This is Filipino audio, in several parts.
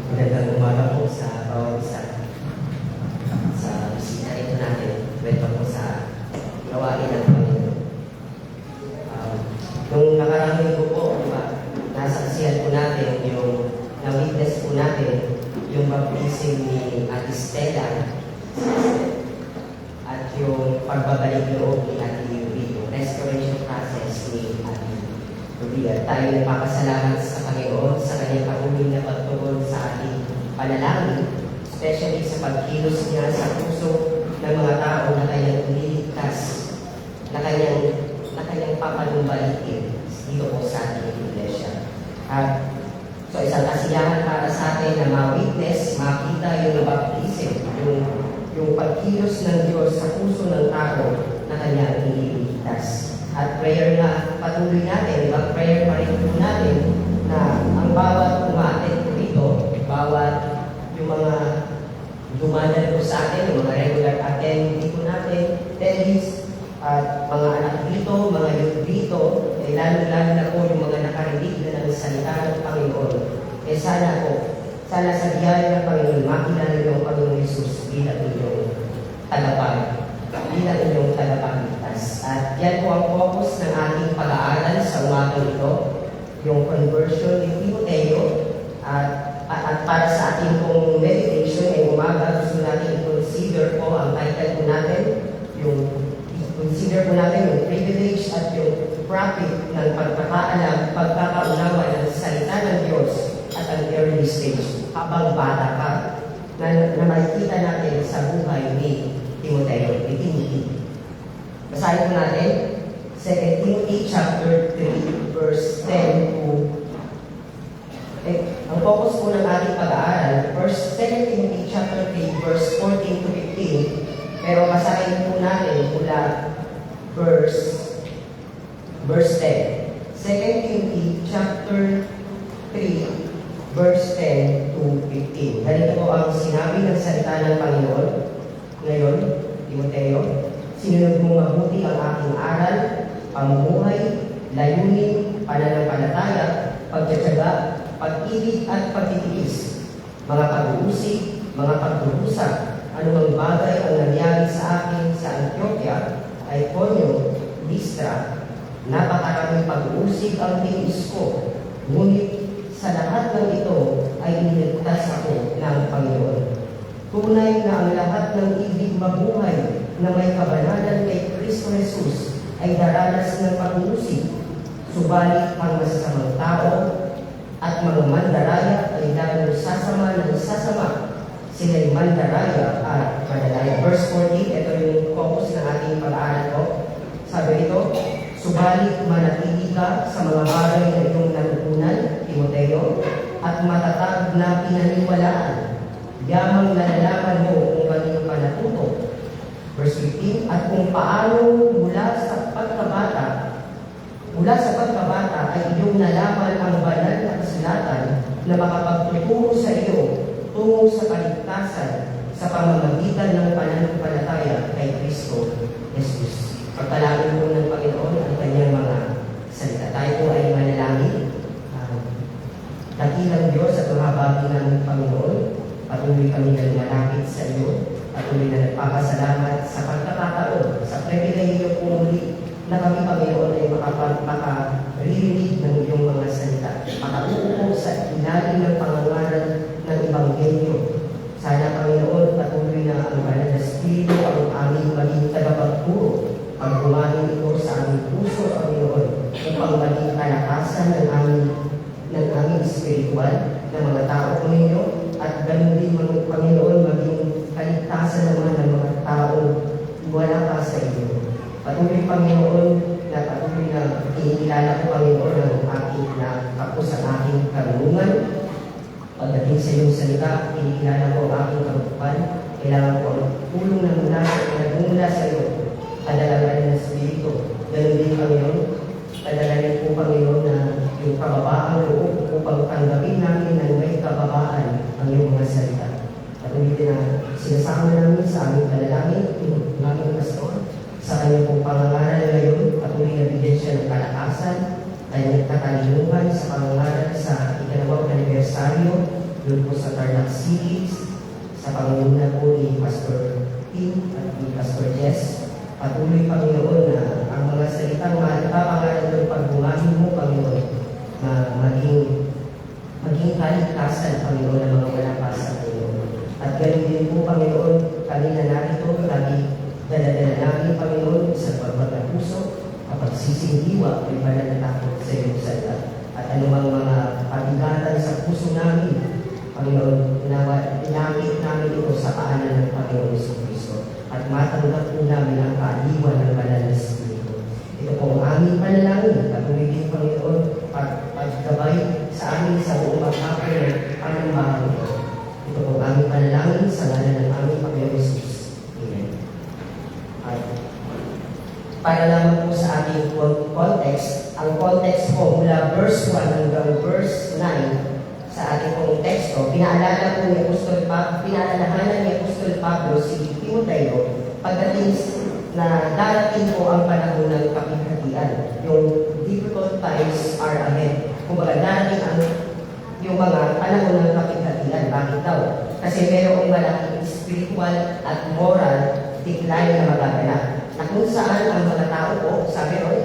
Magandang umaga po sa bawat isa. Sa bisita ito natin, welcome po sa gawain ng Panginoon. Nung nakarang linggo po, nasaksihan po natin yung na-witness po natin yung baptism ni Ate Stella at yung pagbabalik loob ni Ate Yuri, yung restoration process ni Ate Yuri. Tayo nagpapasalamat sa Panginoon sa kanyang patuloy na pagtugon sa ating panalangin, especially sa pagkilos niya sa puso ng mga tao na kanyang iniligtas, na kanyang papanumbalikin dito po sa ating iglesia. So isang kasiyahan para sa atin na ma-witness, makita yung baptism, yung pagkilos ng Diyos sa puso ng tao na kanyang iniligtas. At prayer na patuloy natin, prayer pa rin po natin na ang bawat umaattend po dito, bawat yung mga dumadal po sa atin, yung mga regular attendee po natin, tennis, at mga anak dito, mga youth dito, lalo-lalo na po yung mga nakarinig na ng salita ng Panginoon. Sana sa biyaya ng Panginoon, makilala niyo ang Panginoon Jesus bilang inyong tagapagligtas. At yan po ang focus ng ating pag-aaral sa umagang ito, yung conversion ni Timoteo. At para sa ating pong meditation ngayong umaga, gusto natin i-consider po ang title po natin, yung privilege at yung profit ng pagkakaunawa ng salita ng Diyos at ang early stage habang bata ka na makikita natin sa buhay ni Timoteo, ni Timothy. Basahin po natin 2 Timothy chapter 3 verse 10 to ang focus po ng ating pag-aaral, 2 Timothy chapter 3 verse 14 to 15, pero basahin po natin mula verse 10. 2 Timothy chapter 3 verse 10 to 15. Ganito po ang sinabi ng salita ng Panginoon. Ngayon, Timoteo, sinunod mong mabuti ang aking aral, pamumuhay, layunin, pananampalataya, pagtitiyaga, pag-ibig at pagtitiis, mga pag-uusig, mga pagdurusa, anumang bagay ang nangyari sa akin Magsisig ang tiis ko, ngunit sa lahat ng ito ay iniligtas ako ng Panginoon. Tunay na ang lahat ng ibig mabuhay na may kabanalan kay Kristo Jesus ay daranas ng pag-uusig. Subalit ang masasamang tao at mga mandaraya ay lalo sasama ng sasama. Sila'y mandaraya at mandaraya. Verse 40, ito yung focus ng ating pag-aaral ko. Sabi nito, subalit manatili ka sa mga bagay na iyong natutunan, Timoteo, at matatag na pinaniwalaan. Yamang nalalaman mo kung kanino ka natuto. Verse 15, at kung paano mula sa pagkabata ay iyong nalaman ang banal na kasulatan na makapagtuturo sa iyo tungo sa kaligtasan sa pamamagitan ng pananampalataya kay Kristo Jesus. Pagpalain po ng Panginoon ang kanyang mga salita. Tayo po ay manalangin. Dakilang Diyos at mga bagay ng Panginoon, patuloy kami na malapit sa iyo. Patuloy na nagpapasalamat sa pagkakataon, sa pribilehiyo po muli na kami, Panginoon, ay makaririnig ng iyong mga salita. Makauupo sa ilalim ng pangangaral ng Ebanghelyo. Sana, Panginoon, patuloy na ang banal na Espiritu ang aming maging tagapagturo. Ang bumahin ito sa aming puso, Panginoon, upang maging kalakasan ng aming spiritual ng mga tao ko ninyo, at ganoon din, Panginoon, maging kaligtasan naman ng mga taong wala pa sa iyo. Patuloy, Panginoon, na patuloy na iinilala ko, Panginoon, ng aking na kapos ang aking karunungan. Pagdating sa iyong salita, iinilala ko ang aking karupan. Kailangan ko ang tulong na mula sa iyo. Kadalagan ng Espiritu. Ganun din, Panginoon. Kadalagan po, Panginoon, na yung kababaang loob upang tanggapin namin ng may kababaan ang iyong mga salita. Patuloy din na sinasama namin sa aming panalangin, ng aming pastor, sa kanyang pong pangangaral ngayon, patuloy na bigyan siya ng kalakasan, kanyang katalinuhan sa pangangaral sa ikalawang anibersaryo, doon po sa Tarlac City, sa pangunguna po ni Pastor Tim at ni Pastor Jess. Patuloy, Panginoon, na ang mga salitang ipapangaral ng pagbungahin mo, Panginoon, na maging kaligtasan, Panginoon, ng mga wala pa sa Panginoon. At ganoon din po, Panginoon, kanina narito, lagi dala-dala namin, Panginoon, sa pagbag puso, kapag sisindiwa, may banal na takot sa iyong salita. At anumang mga pabigatan sa puso namin, Panginoon, inamit namin ito sa paanan ng Panginoon sa Kristo. At matanggap po namin ang kaaliwan ng banal na Espiritu. Ito po ang aming panalangin. Patuloy din, Panginoon, paggabay sa amin sa buong maghapon ng panambahan ito. Ito po ang aming panalangin sa ngalan ng aming Panginoon Jesus. Amen. At para naman po sa ating context, ang context po mula verse 1 hanggang verse 9 sa ating pong teksto, pinaalalahanan ni Apostol Pablo si Timoteo pagdating na darating po ang panahon ng kapighatian. Yung difficult times are ahead. Kumbaga darating yung mga panahon ng kapighatian. Bakit daw? Kasi mayroong malaking spiritual at moral decline na magaganap. Na kung saan ang mga tao po, sabi ron,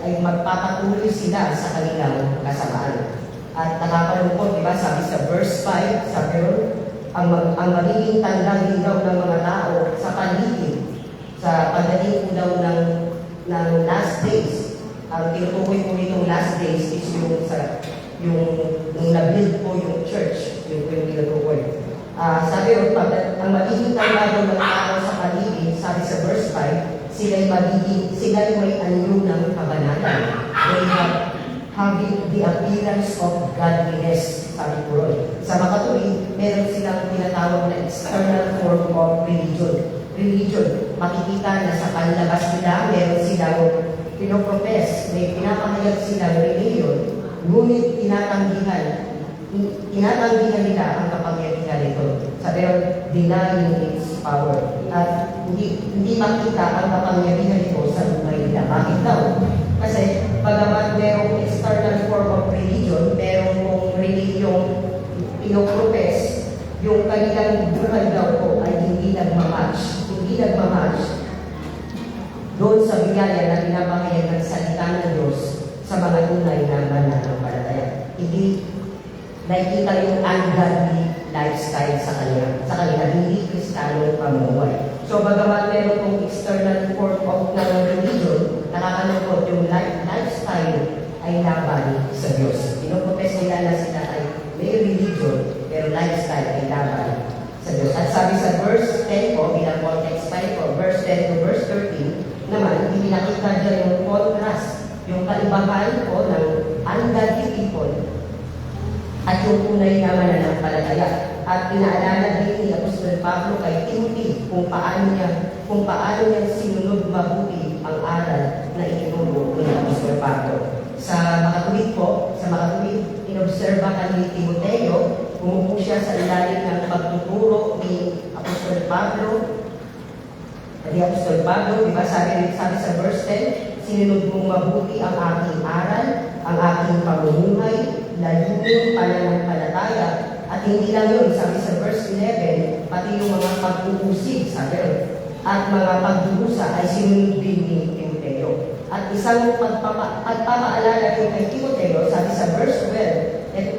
ay magpapatuloy sila sa kanilang kasamaan. At nakakalungkot, di ba? Sabi sa verse 5, sabi ron, ang magiging tandang daw ng mga tao sa paligid, sa pagdating po daw ng last days. Ang tinutukoy po nitong last days is yung na-build po yung church, yung tinutukoy. Sabi ron, ang magiging tanda daw ng tao sa paligid, sabi sa verse 5, sila'y may anyo ng kabanalan. They have having the appearance of godliness, sabi po ron. Sa makatuwid, meron silang tinatawag na external form of religion. Makikita na sa panlabas nila, meron silang pinoprofess, may pinapahayag silang religion, ngunit tinatanggihan nila ang kapangyarihan nito. Sabi ron, denying its power. At hindi makita ang kapangyarihan nito sa buhay nila. Bakit daw? Kasi bagamat merong external form of religion, merong kung religion pinoprofess, yung kanilang buhay daw po ay hindi nagmamatch doon sa bigaya na pinapakayag ng salita ng Diyos sa mga tunay na mananampalataya. Hindi nakikita yung ungodly lifestyle sa kanila, hindi Kristanong pamumuhay. So, bagamat meron kong external form of ng religion, nakakalungkot yung lifestyle ay laban sa Diyos. Pinoprofess nila na sila ay may religion, pero lifestyle ay laban sa Diyos. At sabi sa verse 10 po, bilang context 5 po, verse 10 to verse 13, naman, ipinakita dyan yung contrast, yung kaibahan po ng ungodly people at yung tunay na mananampalataya. At pinaalala din ni Apostol Pablo kay Timothy kung paano niya sinunod mabuti ang aral na itinuro ni Apostol Pablo. Sa makatuwid, inobserba ka ni Timoteo, umupo siya sa ilalim ng pagtuturo ni Apostol Pablo. Di ba sabi sa verse 10, sinunod mong mabuti ang aking aral, ang aking pamumuhay, layunin, pananampalataya, at hindi lang yun, sabi sa verse 11, pati yung mga pag-uusig, at mga pagdurusa ay sinunod din ni Timoteo. At isang pagpapaalala rin kay Timoteo, sabi sa verse 12, ito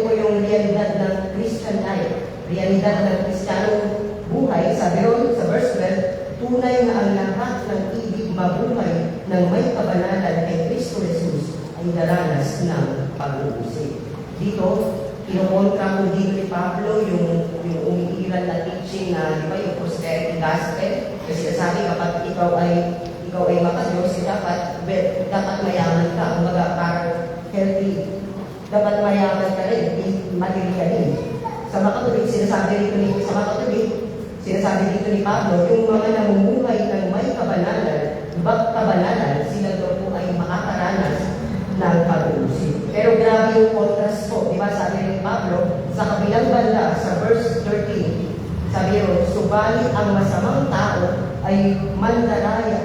po yung realidad ng Christian life, realidad ng Kristiyanong buhay. Sabi ron sa verse 12, tunay na ang lahat ng ibig mabuhay ng may kabanalan kay Kristo Jesus ay daranas ng pag-uusig. Dito, kinukontra ko dito ni Pablo yung umiiral na teaching na, di ba, yung prosperity gospel. Kasi sabi, kapag ikaw ay makadiyos, dapat mayaman ka. Kumbaga, parang healthy. Dapat mayaman ka rin, materialin. Sa makatuwid, sinasabi dito ni Pablo, yung mga namumuhay ng may kabanalan, sila daw po ay makakaranas ng pag-uusig. Pero grabe yung contrast po, di ba? Sabi ni Pablo, sa kabilang banda, sa verse 13, sabi yun, subalit ang masamang tao ay mandaraya,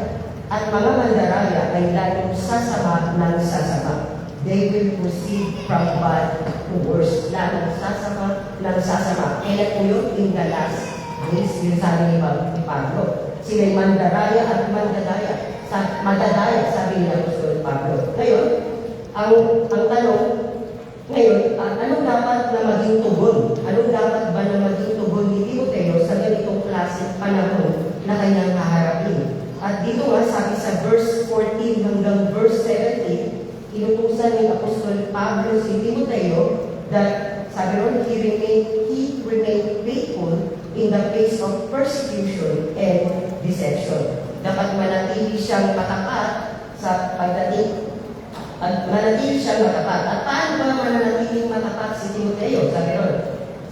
at mga mandaraya ay lalong sasama ng sasama. They will proceed from bad to worse. Lalong sasama ng sasama. Kailan po yun? In the last days, sinasabi ni Pablo. Sila'y mandaraya at madadaya, sabi ni Apostol Pablo. Ngayon, ang tanong, anong dapat na maging tugon? Anong dapat ba na maging tugon ni Timoteo sa ganitong klaseng panahon na kanyang haharapin? At dito nga, sabi sa verse 14 hanggang verse 17, inutusan ni Apostol Pablo si Timoteo that, sabi ron, he remained faithful in the face of persecution and deception. Dapat manatili siyang matapat sa pagdating at manatili siyang matapat. At paano ba mananatiling matapat si Timoteo? Sabi ron,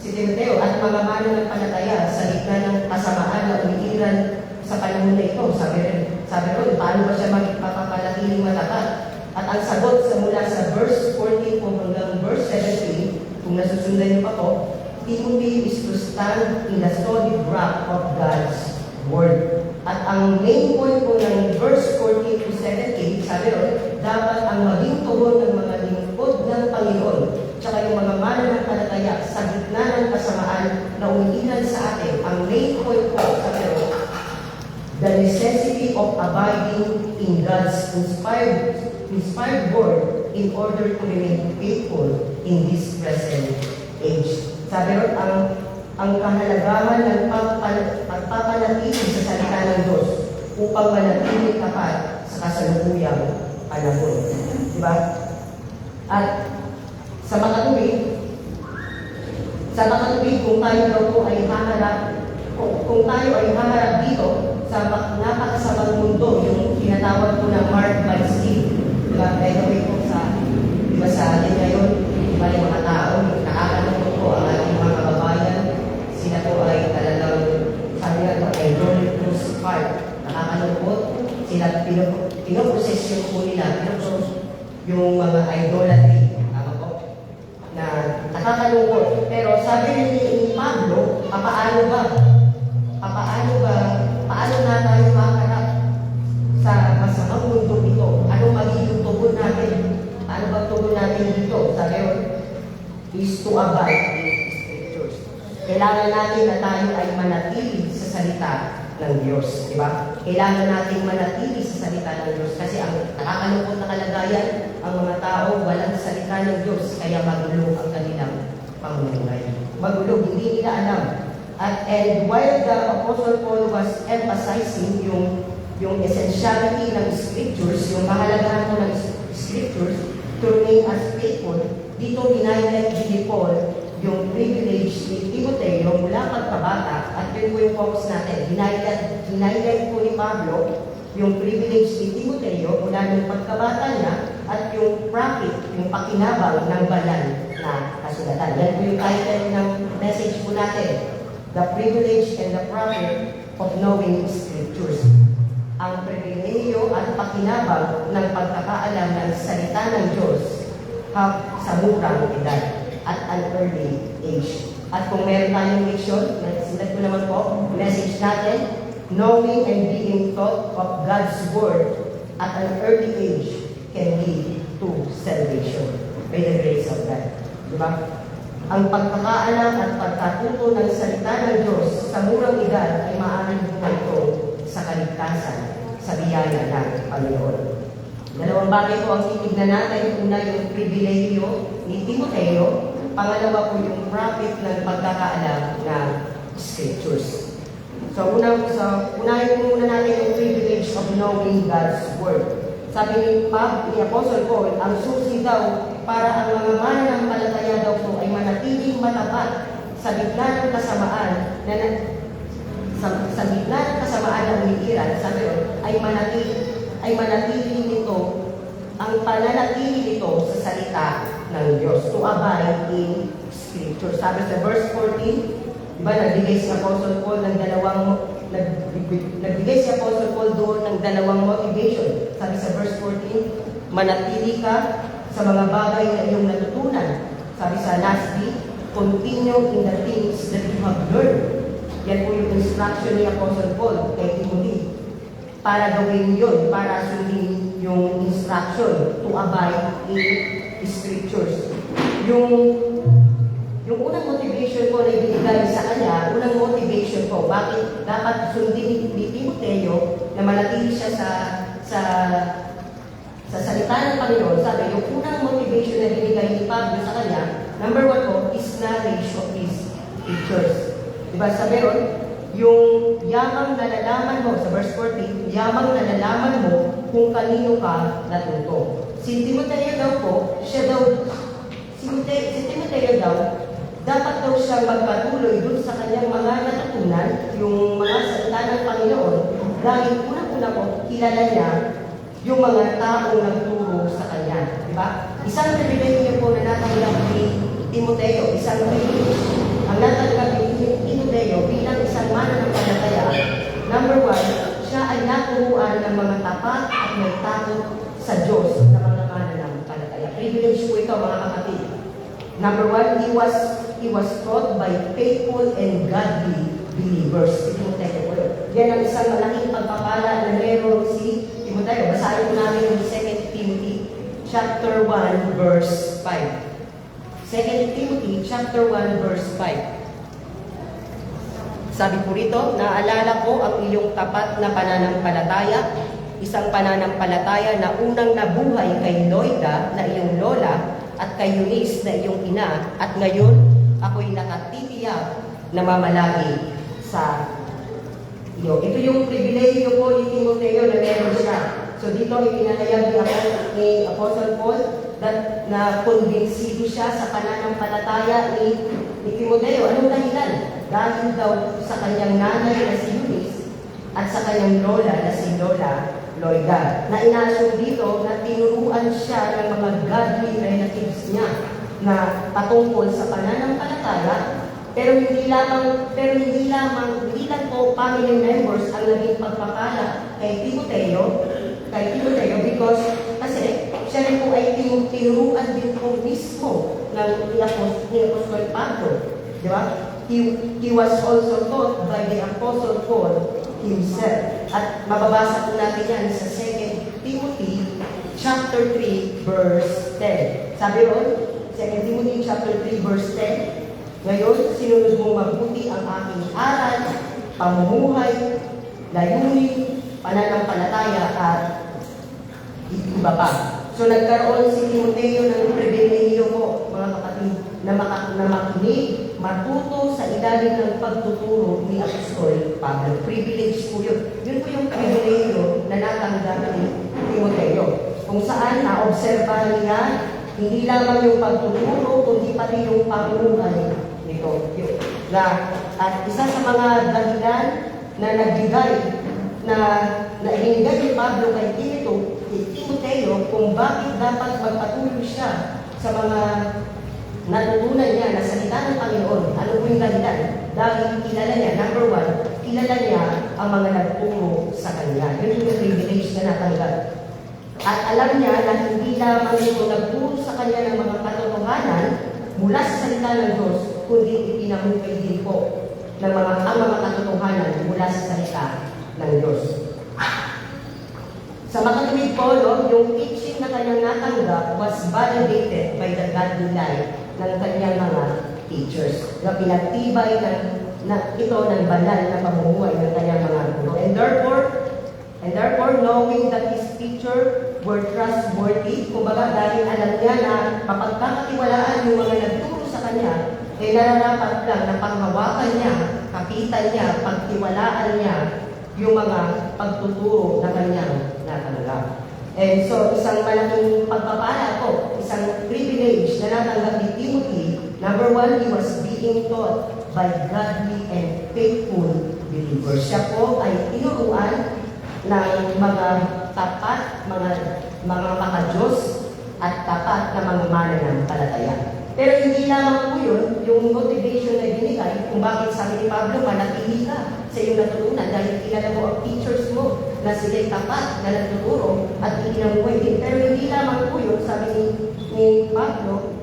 si Timoteo at mga mananampalataya sa gitna ng kasamaan na umiiran sa panahon na ito. Sabi ron, paano ba siya magpapanatiling matapat? At ang sagot mula sa verse 14 hanggang verse 17, kung nasusundan niyo pa po, Timothy is to stand in the solid rock of God's Word. At ang main point po ng verse 14 to 17, sabi ron, dapat ang maging tugon ng mga lingkod ng Panginoon, tsaka yung mga mananampalataya sa gitna ng kasamaan na umiilan sa atin. Ang main point po, sabi ron, the necessity of abiding in God's inspired word in order to remain faithful in this present age. Sabi ron, ang kahalagahan ng pagpapanatili sa salita ng Diyos upang manatili tapat sa kasalukuyang panahon. Diba? At sa makatuwid, kung tayo daw po ay haharap dito sa napakasamang mundo, yung tinatawag po na marked by sin. Diba? By the way po sa atin ngayon, diba yung mga tao, nakakalungkot po ang ating mga kababayan, sila po ay talagang, sabi nga po, idol crucified. Nakakalungkot, sila pinoprosesyon po nila, yung mga idolatry, na nakakalungkot. Pero sabi ni Pablo, paano na tayo makarap sa masamang mundo ito? Ano magiging tugon natin? Ano bang tugon natin dito? Sabi yun, is to abide in Scriptures. Kailangan natin na tayo ay manatili sa salita ng Diyos. Di ba? Kailangan nating manatili sa salita ng Diyos kasi ang nakakalungkot na kalagayan, ang mga tao walang salita ng Diyos, kaya magulo ang kanilang pamumuhay. Magulo, hindi nila alam. And while the Apostle Paul was emphasizing yung essentiality ng scriptures, yung kahalagahan mo ng scriptures to remain as faithful, dito hinaylight ni Paul yung privilege ni Timoteo mula pagkabata, at yun po yung focus natin. Hinaylight po ni Pablo yung privilege ni Timoteo mula ng pagkabata niya at yung profit, yung pakinabang ng banal na kasulatan. Yan po yung title ng message po natin. The privilege and the profit of knowing scriptures. Ang pribilehiyo at pakinabang ng pagkakaalam ng salita ng Diyos sa murang edad at an early age. At kung meron tayong mission, silat ko naman po, message natin, knowing and being taught of God's Word at an early age can lead to salvation by the grace of God. Diba? Ang pagkakaalam at pagkatuto ng salita ng Diyos sa murang edad ay maaaring humantong sa kaligtasan sa biyaya ng Panginoon. Dalawang bagay po ang titignan natin. Una, yung pribilehiyo ni Timoteo. Pangalawa po yung profit ng pagkakaalam ng scriptures. So, unahin po muna natin yung privilege of knowing God's Word. Sabi ni Apostle Paul, ang susi daw para ang mga mananampalataya daw po ay manatiling matapat sa gitna ng kasamaan sa gitna ng kasamaan na umiiral, sabi yun, ay manatili nito, ang pananatili nito sa salita ng Diyos, to abide in Scripture. Sabi sa verse 14, di ba, nagbigay si Apostle Paul doon ng dalawang motivation. Sabi sa verse 14, manatili ka sa mga bagay na iyong natutunan. Sabi sa last week, continue in the things that you have learned. Yan po yung instruction ni Apostle Paul kay Timothy. Para gawin yun, para sundin yung instruction to abide in Scriptures. Yung unang motivation ko na ibinigay sa kanya, unang motivation ko, bakit dapat sundin ni Timoteo na manatili siya sa salita ng Panginoon. Sabi, yung unang motivation na binigay ni Pablo sa kanya, number one po, is knowledge of his Scriptures. Diba sabi ron, yung yamang nalalaman mo, sa verse 14, yamang nalalaman mo kung kanino ka natuto. Si Timoteo daw po, si Timoteo daw, dapat daw siyang magpatuloy dun sa kanyang mga natutunan, yung mga salita ng Panginoon, dahil unang-una po, kilala niya yung mga taong nagturo sa kanya. Diba? Isang privilege po na natanggap ni Timoteo, isang privilege. Ang natanggap ni Timoteo bilang isang mananampalataya, number one, siya ay naturuan ng mga tapat at may takot sa Diyos na mga mananampalataya. Privilege po ito, mga kapatid. Number one, he was taught by faithful and godly believers. Si Timoteo po yun. Yan ang isang malaking pagpapala na meron si Timoteo. Basahin ko namin yung 2 Timothy chapter 1 verse 5. 2 Timothy chapter 1 verse 5. Sabi po rito, naalala ko ang iyong tapat na pananampalataya, isang pananampalataya na unang nabuhay kay Loida na iyong lola at kay Eunice na iyong ina, at ngayon ako'y nakatitiyak na mamalagi sa iyo. Ito yung pribilehiyo po ni Timoteo na meron siya. So dito ipinahayag ni Apostle Paul na kumbinsido siya sa pananampalataya ni Timoteo. Anong dahilan? Dahil daw sa kanyang nanay na si Eunice at sa kanyang lola na si Lola Loida. Na inasong dito na tinuruan siya ng mga godly relatives niya na patungkol sa pananampalataya, pero hindi lang po family members ang naging pagpapala kay Timoteo because kasi siya rin po ay tinuruan din po mismo ng Apostol Pablo. Di ba? He was also taught by the Apostle Paul himself. At mababasa po natin yan sa 2 Timothy chapter 3 verse 10. Sabi ron, 2 Timothy chapter 3 verse 10, ngayon, sinunod mong mabuti ang aking aral, pamumuhay, layunin, pananampalataya at iba pa. So nagkaroon si Timoteo ng pribilehiyo po, mga kapatid, na makinig, matuto sa ilalim ng pagtuturo ni Apostol Pablo. Privilege po yun. Yun po yung pribilehiyo na natanggap ni Timoteo. Kung saan naobserbahan niya, hindi lamang yung pagtuturo, kundi pati yung pangungay nito. At isa sa mga dahilan na nagbigay, na ibinigay ni Pablo kay Timoteo kung bakit dapat magpatuloy siya sa mga natutunan niya na salita ng Panginoon. Ano po yung dahilan? Dahil kilala niya, number one, kilala niya ang mga nagturo sa kanya. Yun yung privilege na natanggap. At alam niya na hindi lamang ito nagturo sa kanya ng mga katotohanan mula sa salita ng Diyos, kundi ipinamukay din po ng ang mga katotohanan mula sa salita ng Diyos. Sa makatuwid po, yung teaching na kanyang natanggap was validated by the godly life ng kanyang mga teachers. Na pinagtibay ito ng banal na pamumuhay ng kanyang mga guro. And therefore, knowing that his teacher were trustworthy, kumbaga dahil alam niya na mapagkakatiwalaan yung mga nagturo sa kanya, nararapat lang na panghawakan niya, kapitan niya, pagtiwalaan niya yung mga pagtuturo na kanyang natanggap. And so, isang malaking pagpapala po, isang privilege na natanggap ni Timothy, number one, he was being taught by godly and faithful believers. Siya po ay tinuruan ng mga tapat, mga makadiyos at tapat na mga mananampalataya. Pero hindi lamang po yun, yung motivation na binigay kung bakit sabi ni Pablo, manatili ka sa iyong natutunan dahil kilala mo ang teachers mo na sila'y tapat na nagtuturo at itinamuhay din. Pero hindi lamang po yun, sabi ni Pablo,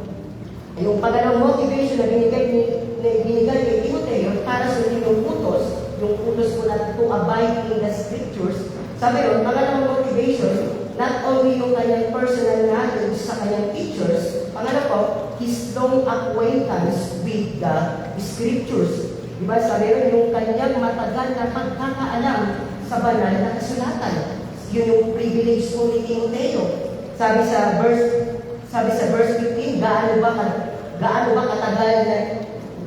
yung pangalawang motivation na binigay ni Timoteo para sa yung utos mo na to abide in the scriptures. Sabi yun, pangalawang motivation, not only yung kanyang personal knowledge sa kanyang teachers, pangalawa po, his long acquaintance with the scriptures. Diba? Sabi yun, yung kanyang matagal na pagkakaalam sa banal na kasulatan. Yun yung privilege po ni Timoteo. Sabi sa verse 15, gaano ba katagal na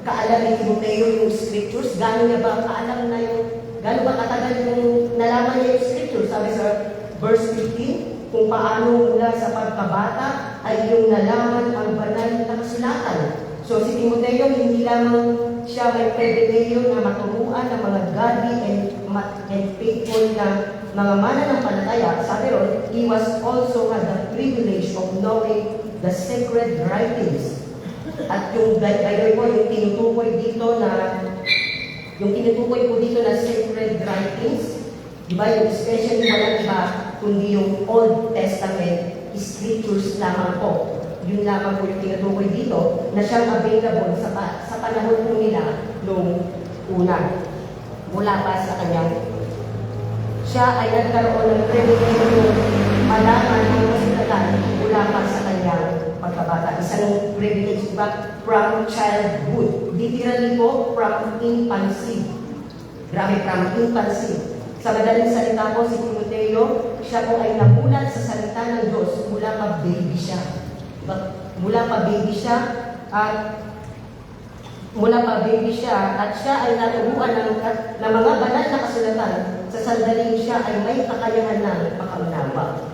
kaalam ni Timoteo yung scriptures? Gaano ba katagal yung nalaman niya yung scriptures? Sabi sa verse 15, kung paano mula sa pagkabata ay yung nalaman ang banal na kasulatan. So si Timoteo, hindi lamang siya may pribilehiyo na maturuan ng mga godly and faithful na mga mananampalataya. Sabi ron, he was also had the privilege of knowing the sacred writings. At yung gayon po, yung tinutukoy po dito na sacred writings, di ba, yung especially walang iba, kundi yung Old Testament scriptures lamang po. Yun lamang po yung tinutukoy dito na siyang available sa panahon po nila noong una. Mula pa sa kanyang, siya ay nagkaroon ng privilege malaman ng kasulatan mula pa sa kanyang pagkabata. Isang privilege, diba? From childhood. Literally po, from infancy. Grabe, from infancy. Sa madaling salita po, si Timoteo, siya po ay namulat sa salita ng Diyos mula pa baby siya. At siya ay naturuan ng mga banal na kasulatan sa sandaling siya ay may kakayahan ng makaunawa.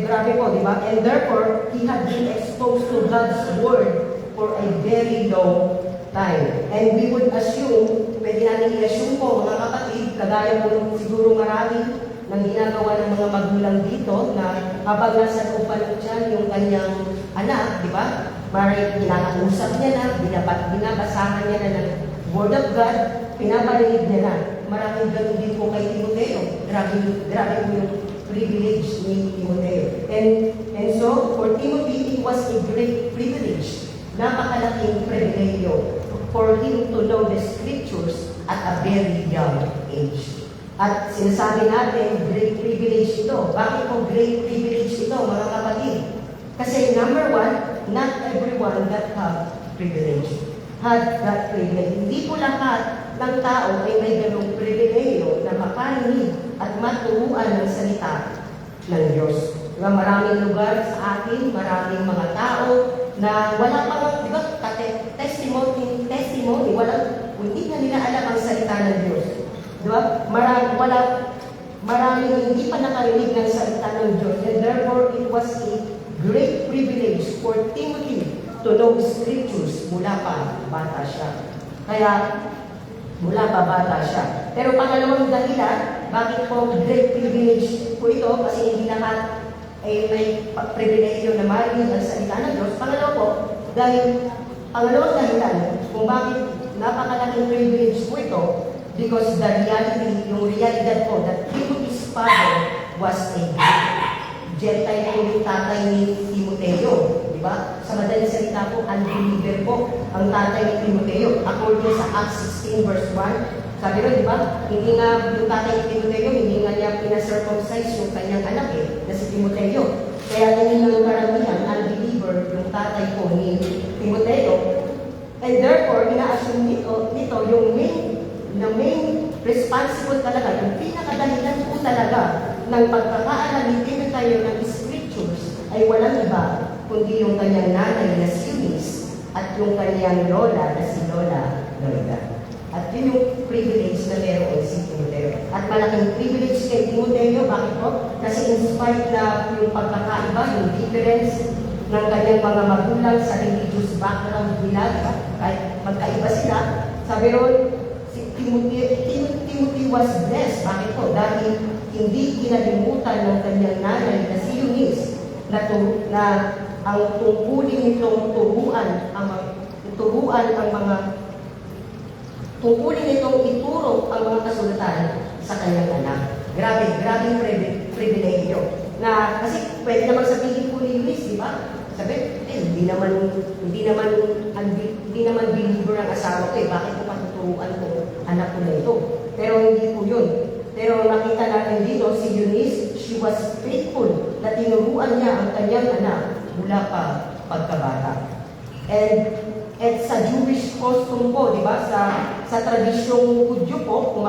Grabe po, di ba? And therefore, he had been exposed to God's word for a very long time. And we would assume, pwede natin i-assume po, mga kapatid, kagaya po siguro marami ng ginagawa ng mga magulang dito na habang nasa loob pa ng tiyan yung kanyang anak, di ba? Maray, kinakausap niya na, binabasahan niya na ng Word of God, pinaparinig niya na. Maraming ganun din po kay Timoteo. Grabe po yung privilege ni Timoteo. And so, for Timothy, it was a great privilege. Napakalaking privilege for him to know the scriptures at a very young age. At sinasabi natin, great privilege ito. Bakit po great privilege ito, mga kapatid? Kasi number one, not everyone that have privilege had that privilege. Hindi po lahat ng tao ay may ganong pribileyo na makarinig at maturuan ng salita ng Diyos. Diba, maraming lugar sa atin, maraming mga tao na wala pang, di ba, testimony, hindi na nila alam ang salita ng Diyos. Di ba? Maraming hindi pa nakarinig ng salita ng Diyos. And therefore, it was a great privilege for Timothy to know Scriptures mula pa bata siya. Kaya, mula pa bata siya. Pero pangalawang dahilan, bakit po great privilege po ito? Kasi hindi lahat ay may pribileyo na marinig ang salita ng Diyos. Pangalawa po, dahil pangalawang dahilan kung bakit napakalaking privilege po ito, because the reality, yung realidad po, that Timothy's father was a Gentile po yung tatay ni Timoteo. Diba? Sa madaling salita po, unbeliever po ang tatay ni Timoteo. According sa Acts 16 verse 1, sabi rin, diba? Hindi nga yung tatay ni Timoteo, hindi nga niya pinacircumcise yung kanyang anak na si Timoteo. Kaya hindi ng karamihan, unbeliever yung tatay po ni Timoteo. And therefore, ina-assume nito yung main responsible talaga, yung pinakadahilan po talaga ng pagkakaalam ni Timoteo ng Scriptures ay walang iba kundi yung kanyang nanay na si Eunice at yung kanyang lola na si Lola Loida. At yun yung privilege na meron si Timoteo. At malaking privilege kay Timoteo, bakit po? Kasi in spite na yung pagkakaiba, yung difference ng kanyang mga magulang sa religious background nila, kahit magkaiba sila, sabi ron, si Timothy was blessed. Bakit po? Dahil hindi kinalimutan ng kanyang nanay na si Eunice na ang tungkulin nitong turuan ang ituro ang mga kasulatan sa kanyang anak. Grabing pribilehiyo. Na, kasi pwede naman sabihin po ni Eunice, di ba? Sabi, hindi naman believer ang asawa ko bakit ko patuturuan ko anak ko na ito? Pero hindi po yun. Pero nakita natin dito, si Eunice, she was faithful na tinuruan niya ang kanyang anak mula pa pagkabata. And sa Jewish custom po, di ba, sa tradisyong Hudyo po,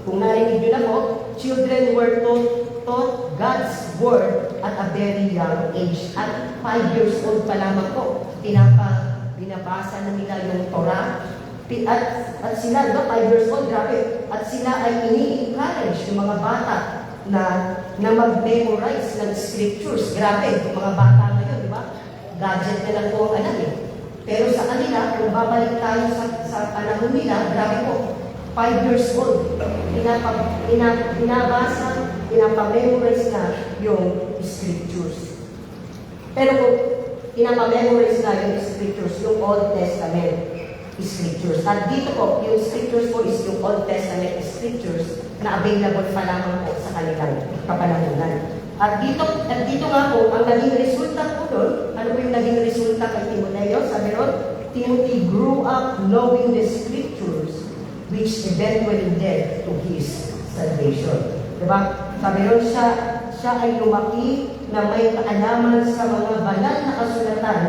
kung narinig nyo na po, children were taught God's Word at a very young age. At 5 years old pa lamang po, binabasa na nila yung Torah. At sila, 5 years old, grabe. At sila ay ini-encourage yung mga bata na mag-memorize ng Scriptures. Grabe, yung mga bata ngayon, di ba? Gadget na lang po ang anak Pero sa kanila, kung babalik tayo sa panahon nila, grabe po, 5 years old, pinapamemorize na yung Scriptures. Pero kung pinapamemorize na yung Scriptures, yung Old Testament Scriptures. At dito po, yung Scriptures po is yung Old Testament Scriptures na available pa lamang po sa kanilang kapanahunan. At dito nga po, ang naging resulta po doon, ano po yung naging resulta kay Timoteo? Sabi ron, Timothy grew up knowing the Scriptures, which eventually led to his salvation. Diba? Sabi ron, siya ay lumaki na may kaalaman sa mga banal na kasulatan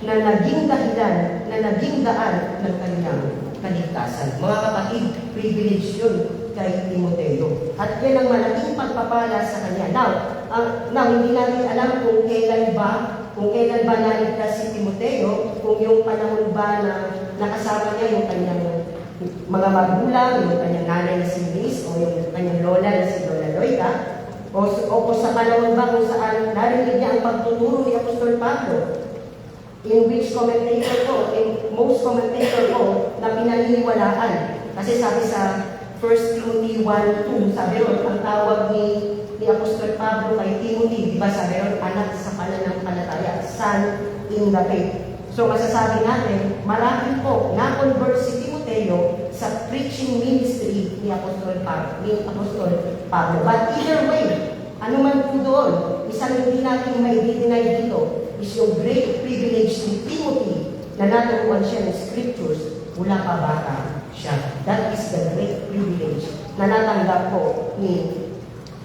na naging dahilan, na naging daan ng kanyang kaligtasan. Mga kapatid, privilege yun kay Timoteo. At yan ang malaking pagpapala sa kanya. Now, hindi natin alam kung kailan ba naligtas si Timoteo, kung yung panahon ba na nakasama niya yung kanyang mga magulang, yung kanyang nanay na si Eunice, o yung kanyang lola na si Lola Loida, o sa panahon ba kung saan narinig niya ang pagtuturo ni Apostol Pablo, in which most commentator po na pinaniniwalaan. Kasi sabi sa 1 Timothy 1:2, sabi ron, ang tawag ni Apostol Pablo kay Timothy, di ba sabi ron, anak sa pananampalataya, son in the faith. So masasabi natin, marami po na-convert si Timoteo sa preaching ministry ni Apostol Pablo. But either way, ano man po doon, isang hindi natin mai-deny dito is yung great privilege ni Timothy na naturuan siya ng Scriptures mula pa bata siya. That is the great privilege na natanggap po ni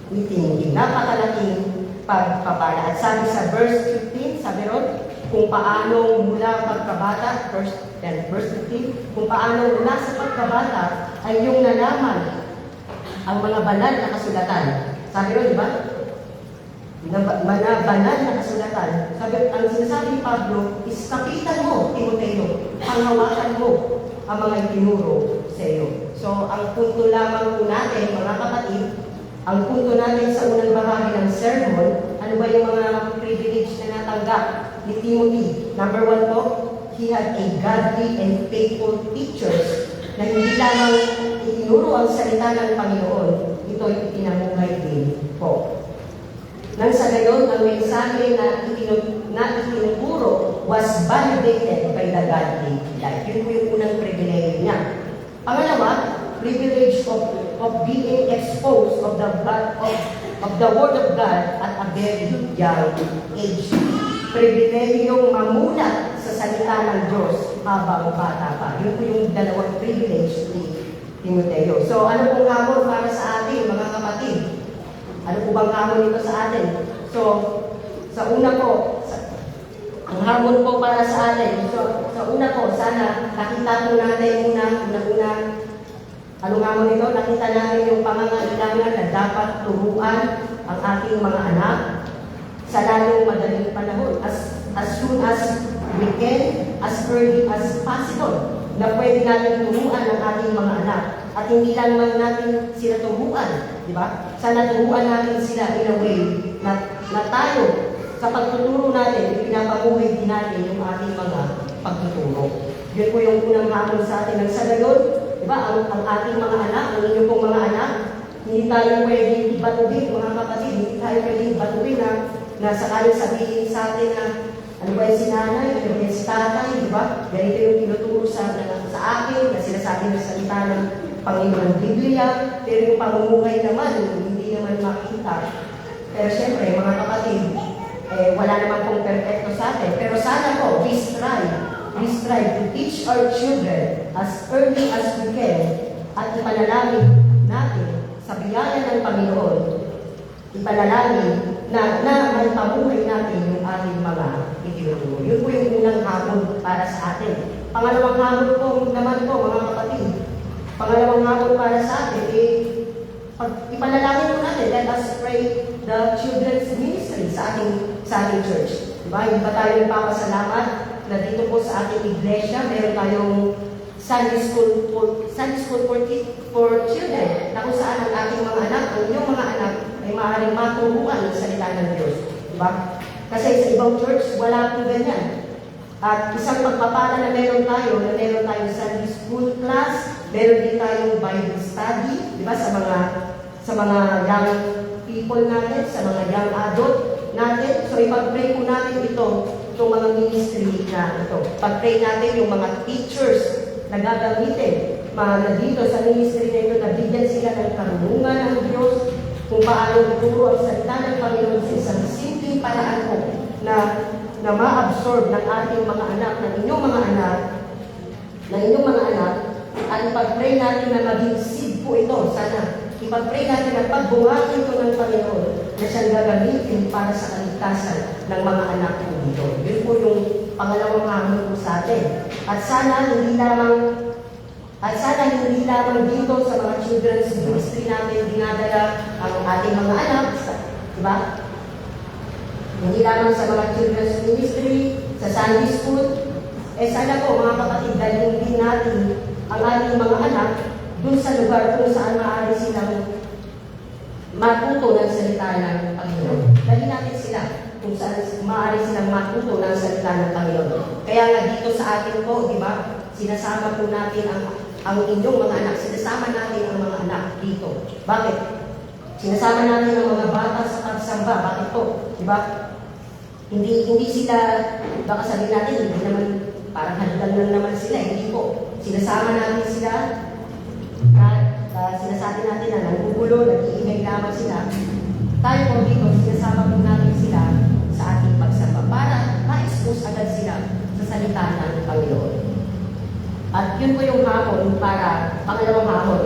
Timothy. Napakalaking pagpapala. At sabi sa verse 15, sabi ron, kung paano mula pagkabata, Then, verse 15, kung paano mula sa pagkabata ay yung nalaman ang mga banal na kasulatan. Sabi ro, di ba? Mga banal na kasulatan. Sabi, ang sinasabi ni Pablo is kapitan mo, Timoteo, ang hawakan mo ang mga itinuro sa iyo. So, ang punto lamang po natin, mga kapatid, ang punto natin sa unang bahagi ng sermon, ano ba yung mga privilege na natanggap ni Timothy? Number 1 po, he had a godly and faithful teachers na hindi lamang itinuro ang salita ng Panginoon, ito yung pinamuhay din po. Nang sa gayon, ang mensahe na itinuturo was validated by the godly life. Yun po yung unang privilege niya. Pangalawa, privilege of being exposed of the Word of God at a very young age. Pribilehiyong mamulat sa salita ng Diyos habang bata pa. Yun po yung dalawang privilege ni Timoteo. So, ano pong hamon para sa atin, mga kapatid? Ano po bang hamon nito sa atin? So, sa una po, ang hamon po para sa atin, so, sa una po, sana nakita po natin una, anong hamon nito? Nakita natin yung pangangailangan na dapat turuan ang ating mga anak sa lalong madaling panahon. As soon as we can, as early as possible, na pwede natin turuan ang ating mga anak. At hindi lang natin sila turuan, di ba? Sana turuan natin sila in a way na tayo, sa pagtuturo natin, pinapamuhay din natin yung ating mga pagtuturo. Yun po yung unang hamon sa atin. Ang sa gayon, di ba, ang ating mga anak, ang inyong pong mga anak, hindi tayo pwedeng ibatuhin, mga kapatid, hindi tayo pwedeng ibatuhin na sakaling sabihin sa atin na ano ba yung sinanay, ano ba yung si tatay, di ba? Ganito yung tinuturo sa akin, na sinasabi ng salita ng Panginoon ng Biblia, pero yung pamumuhay naman, hindi naman makita. Pero siyempre, mga kapatid, wala naman pong perfecto sa atin. Pero sana po, we strive to teach our children as early as we can at ipanalangin natin sa biyaya ng Panginoon, ipanalangin na may pamuhay natin yung ating mga itinuturo. Yun po yung unang hamon para sa atin. Pangalawang hamon po naman po, mga kapatid, pangalawang hamon para sa atin, ipanalangin po natin, let us pray the children's ministry sa ating church. Diba? Hindi ba tayo nagpapasalamat na dito po sa ating iglesia, meron tayong Sunday school for children, na kung saan ang ating mga anak, ang inyong mga anak, ay maaaring maturuan ng salita ng Diyos. Diba? Kasi sa ibang church, wala po ganyan. At isang pagpapala na meron tayong Sunday school class, meron din tayong Bible study, di ba, sa mga young people natin, sa mga young adult natin. So ipag-pray po natin itong mga ministry na ito. Pag-pray natin yung mga teachers na gagamitin na dito sa ministry na ito, na bigyan sila ng karunungan ng Diyos, kung paano ituro ang salita ng Panginoon sa isang simpleng paraan po na ma-absorb ng ating mga anak, ng inyong mga anak, at ipag-pray natin na maging seed po ito. Sana ipag-pray natin na pagbungati ito ng Panginoon na siyang gagamitin para sa kaligtasan ng mga anak po dito. Yun po yung pangalawang hamon po sa atin. At sana hindi lamang dito sa mga children's ministry natin dinadala ang ating mga anak, diba? Hindi lamang sa mga children's ministry, sa Sunday school, sana po mga kapatid, dalhin din natin ang ating mga anak dun sa lugar kung saan maaari silang matuto ng salita ng Panginoon. Dalhin natin sila kung saan maaari silang matuto ng salita ng Panginoon. Kaya nga dito sa atin po, di ba, sinasama po natin ang inyong mga anak, sinasama natin ang mga anak dito. Bakit? Sinasama natin ang mga bata sa pagsamba. Bakit po? Di ba? Hindi sila, baka sabihin natin, hindi naman, parang halitan lang naman sila. Hindi po. Sinasama natin sila, sinasabi natin na nanggugulo, nag-iingay lamang sila. Tayo po dito, sinasama po natin sila sa ating pagsamba para ma-expose agad sila sa salita ng Panginoon. At yun po yung hamon para pangalawang hamon.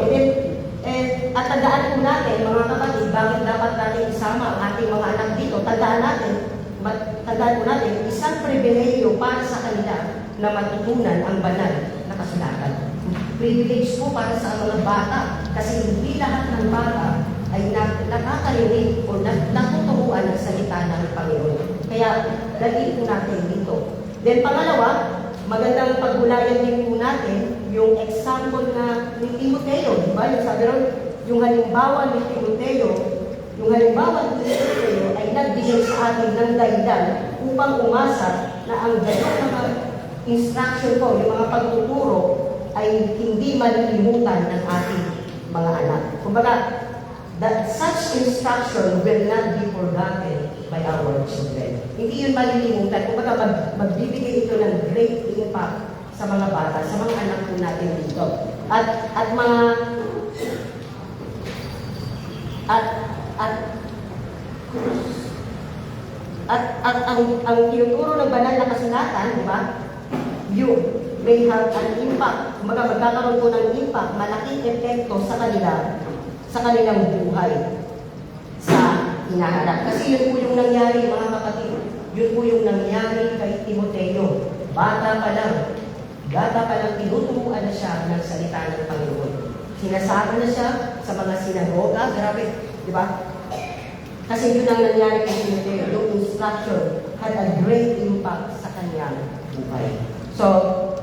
At tandaan po natin, mga kapatid, bakit dapat natin isama ang ating mga anak dito? Tandaan po natin, isang pribilehiyo para sa kanila na matutunan ang banal na kasulatan. Privilege po para sa mga bata kasi hindi lahat ng bata ay nakakarinig o natuturuan ng salita ng Panginoon. Kaya dalhin po natin dito. Then pangalawa, magandang paggulayan din po natin yung example na ni Timoteo. Diba? Yung sabi ron, yung halimbawa ni Timoteo ay nagbigay sa atin ng dahilan upang umasa na ang gano'ng mga instruction ko, yung mga pagtuturo, ay hindi malilimutan ng ating mga anak. Kumbaga, that such instruction will not be forgotten by our children. Hindi yun malilimutan. Kumbaga, magbibigay ito ng great impact sa mga bata, sa mga anak po natin dito. Ang tinuturo ng banal na kasulatan, di ba? You may have an impact. Kumbaga, magkakaroon po ng impact, malaking epekto sa kanilang buhay sa hinaharap. Kasi yun po yung nangyari, mga kapatid. Yun po yung nangyari kay Timoteo. Bata pa lang tinuturuan na siya ng salita ng Panginoon. Sinasama na siya sa mga sinagoga. Grabe, di ba? Kasi yun ang nangyari kay Timoteo. Yung instruction had a great impact sa kanyang buhay. So,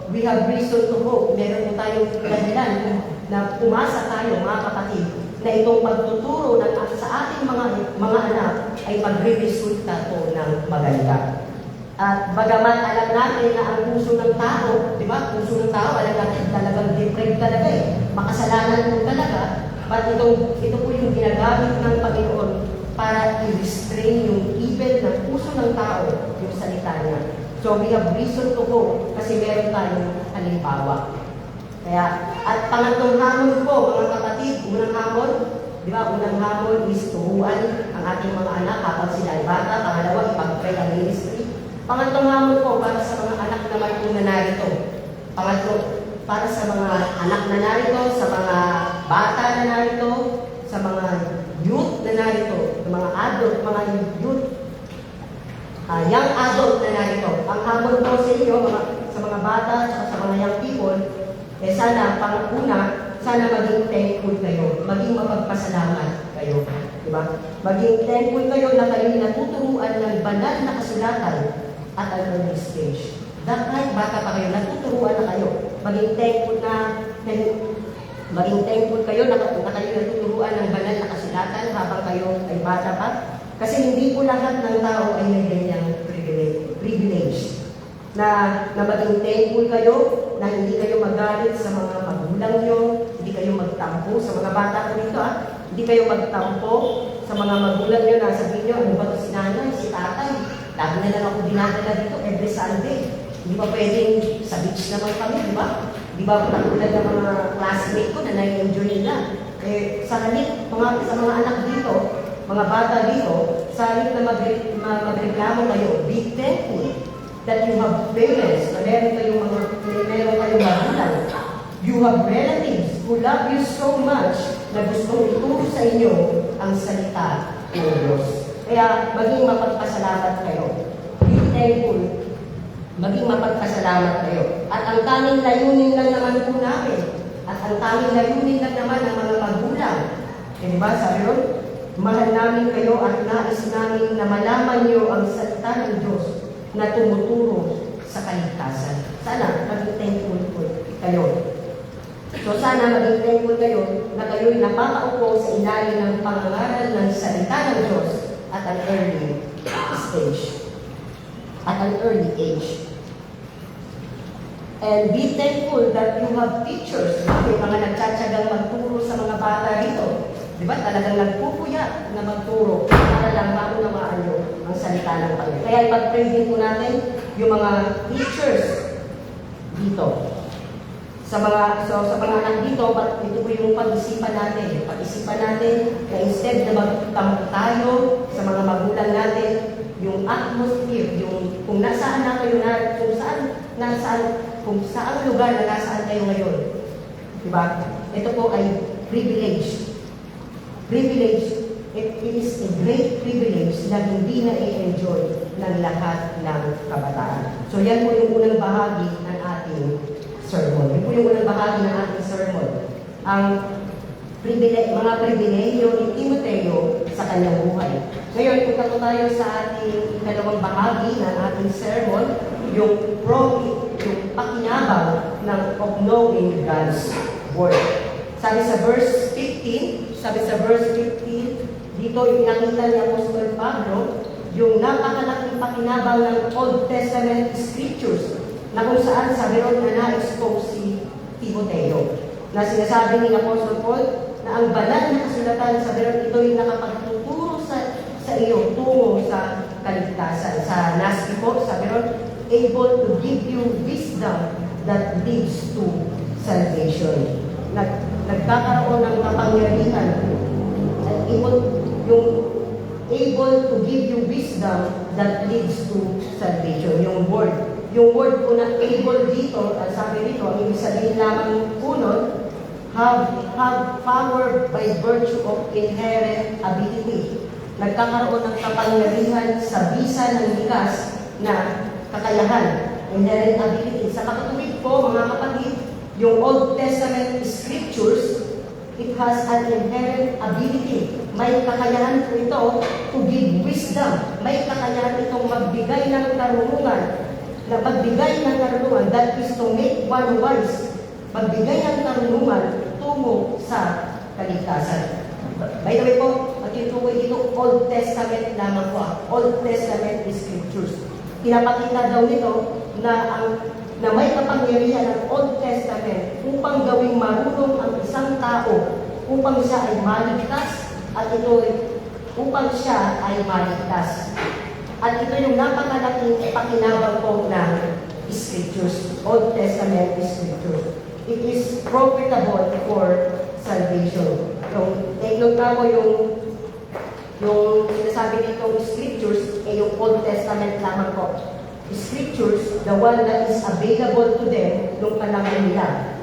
we have reason to hope. Meron po tayong dahilan na umasa tayo, mga kapatid, na itong pagtuturo sa ating mga anak ay magre-resulta po ng maganda. At bagaman alam natin na ang puso ng tao, di ba? Puso ng tao, alam natin talagang depraved talaga eh. Makasalanan po talaga. But ito po yung ginagamit ng Panginoon para i-restrain yung evil ng puso ng tao, yung salita niya. So we have reason to hope kasi meron tayong halimbawa. Kaya, at pangatlong hamon po, mga kapatid, unang hamon, di ba, unang hamon is turuan ang ating mga anak habang sila ay bata. Pangalawa, ipag-pray ang ministry. Pangatlong hamon po, para sa mga anak naman po na narito. Pangatlo, para sa mga anak na narito, sa mga bata na narito, sa mga youth na narito, sa mga adult, mga youth, young adult na narito. Ang hamon po sa inyo, sa mga bata, sa mga young people, sana, pang-una, sana maging thankful kayo, maging mapagpasalamat kayo. Diba? Maging thankful kayo na kayo natuturuan ng banal na kasulatan at an early stage. Kahit bata pa kayo, natuturuan na kayo. Maging thankful kayo na kayo natuturuan ng banal na kasulatan habang kayo ay bata pa. Kasi hindi po lahat ng tao ay may ganyang privilege. Na maging thankful kayo, na hindi kayo magalit sa mga magulang nyo, hindi kayo magtampo sa mga bata ko dito, hindi kayo magtampo sa mga magulang nyo na sabihin nyo, ano ba ito si nanay, si tatay, lagi na lang ako dinadala dito every Sunday. Hindi ba pwedeng sa beach naman kami, di ba? Di ba katulad ng mga classmate ko na na-enjoy nila? Sa halip, sa mga anak dito, mga bata dito, sa halip na magreklamo kayo, be thankful that you have parents, na meron kayong magulang. You have relatives who love you so much na gustong ituro sa inyo ang salita ng Diyos. Kaya maging mapagpasalamat kayo. Be thankful. Maging mapagpasalamat kayo. At ang tanging layunin lang naman po namin, at ang tanging layunin lang naman ng mga magulang. Diba, sabi ron, mahal namin kayo at nais namin na malaman niyo ang salita ng Diyos na tumuturo sa kaligtasan. Sana maging thankful po kayo. So sana maging thankful kayo na kayo'y napapaupo sa ilalim ng pangangaral ng salita ng Diyos at an early stage. At an early age. And be thankful that you have teachers. May mga nagtsatsagang magturo sa mga bata rito. Diba? Talagang nagpupuya na magturo para lang maunawaan nyo ang salita ng Panginoon. Kaya ipag-pray din po natin yung mga teachers dito. Sa mga anak dito, ito po yung pag-isipan natin. Pag-isipan natin na instead na magtampo tayo sa mga magulang natin, yung atmosphere, yung kung nasaan na kayo na, kung saan lugar na nasaan kayo ngayon. Diba? Ito po ay privilege. Privilege. It is a great privilege na hindi na i-enjoy ng lahat ng kabataan. So yan po yung unang bahagi ng ating sermon. Yun po yung unang bahagi ng ating sermon. Ang mga pribilehiyo ni Timoteo sa kanyang buhay. Ngayon, punta po tayo sa ating ikalawang bahagi ng ating sermon, yung pakinabang of knowing God's Word. Sabi sa verse 15, dito ipinakita ni Apostol Pablo yung napakalaking pakinabang ng Old Testament Scriptures na kung saan sabi ron na na-expose si Timoteo. Na sinasabi ni Apostol Paul na ang banal na kasulatan sabi ron ito'y nakapagtuturo sa iyo tungo sa kaligtasan. Sa NASB po, sabi ron, able to give you wisdom that leads to salvation. Nagkakaroon ng kapangyarihan able to give you wisdom that leads to salvation. Yung word po na able dito, sabi dito, ang ibig sabihin lamang po nun, have power by virtue of inherent ability. Nagkakaroon ng kapangyarihan sa bisa ng likas na kakayahan, inherent ability. Sa katuwid po, mga kapatid, yung Old Testament Scriptures, it has an inherent ability. May kakayahan po ito to give wisdom. May kakayahan itong magbigay ng karunungan. That is to make one wise. Magbigay ng karunungan tungo sa kaligtasan. By the way po, at yung tukoy dito, Old Testament lamang po. Old Testament Scriptures. Pinapakita daw nito na may kapangyarihan ng Old Testament upang gawing marunong ang isang tao upang siya ay maligtas at upang siya ay maligtas. At ito yung napakalaking pakinabang po ng Scriptures, Old Testament Scriptures. It is profitable for salvation. Take note ako yung sinasabi nitong Scriptures ay yung Old Testament lamang po. Scriptures, the one that is available to them nung panahon nila.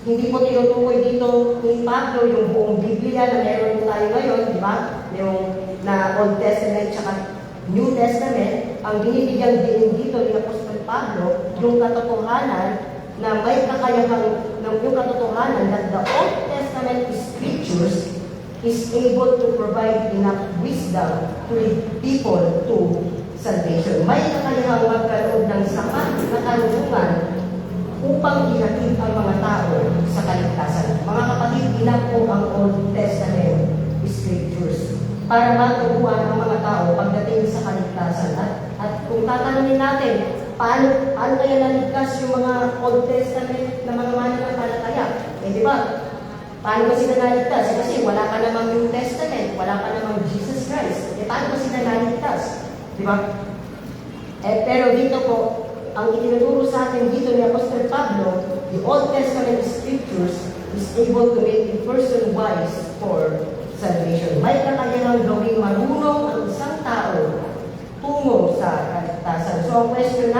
Hindi po tinutukoy dito ni Pablo yung buong Biblia na meron tayo ngayon, di ba? Yung na Old Testament at New Testament. Ang binibigyan din dito ni Apostol Pablo, yung katotohanan na may kakayahan yung katotohanan that the Old Testament Scriptures is able to provide enough wisdom to lead people to salvation. May kakayahang magkaroon ng sapat na karunungan upang ihatid ang mga tao sa kaligtasan. Mga kapatid, ilan po ang Old Testament Scriptures para matubuan ang mga tao pagdating sa kaligtasan. At kung tatanungin natin, paano kaya naligtas yung mga Old Testament na mga mananampalataya? Di ba? Paano ba sila naligtas? Kasi wala pa namang New Testament, wala pa namang Jesus Christ. Paano ba sila naligtas? Di ba? Pero dito po, ang itinuturo sa atin dito ni Apostol Pablo, the Old Testament Scriptures is able to make a person wise for salvation. May kakayahang gawing marunong ang isang tao tungo sa kaligtasan. So ang question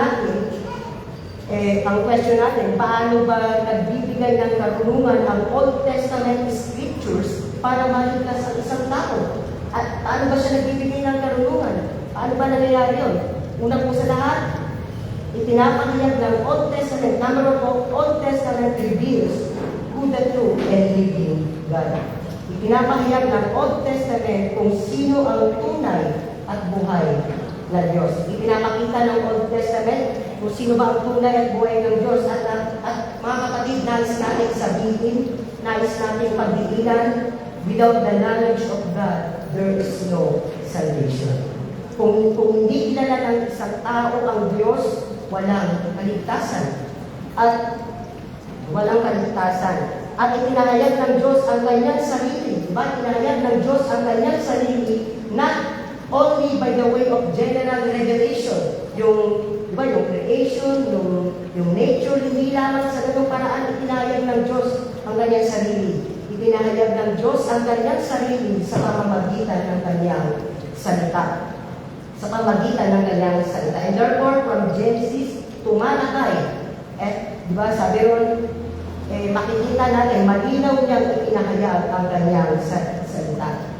natin, paano ba nagbibigay ng karunungan ang Old Testament Scriptures para maligtas ang isang tao? At paano ba siya nagbibigay ng karunungan? Paano ba nangyayari yun? Una po sa lahat, ipinapahayag ng Old Testament, number of Old Testament reveals who the true and living God. Ipinapahayag ng Old Testament kung sino ang tunay at buhay na Diyos. Ipinapakita ng Old Testament kung sino ba ang tunay at buhay ng Diyos. At mga kapatid, nais natin sabihin, nais natin pagdiinan, without the knowledge of God, there is no salvation. Kung hindi kilala ng isang tao ang Diyos, walang kaligtasan. At walang kaligtasan. At itinahayag ng Diyos ang kanyang sarili. Diba? Itinahayag ng Diyos ang kanyang sarili not only by the way of general revelation. Yung creation, yung nature, hindi lamang sa ganung paraan itinahayag ng Diyos ang kanyang sarili. Itinahayag ng Diyos ang kanyang sarili sa pamamagitan ng kanyang salita. Sa pamamagitan ng kanyang salita. And therefore, from Genesis to Malachi, diba, sabi ron, makikita natin, malinaw niyang itinahayag ang kanyang salita.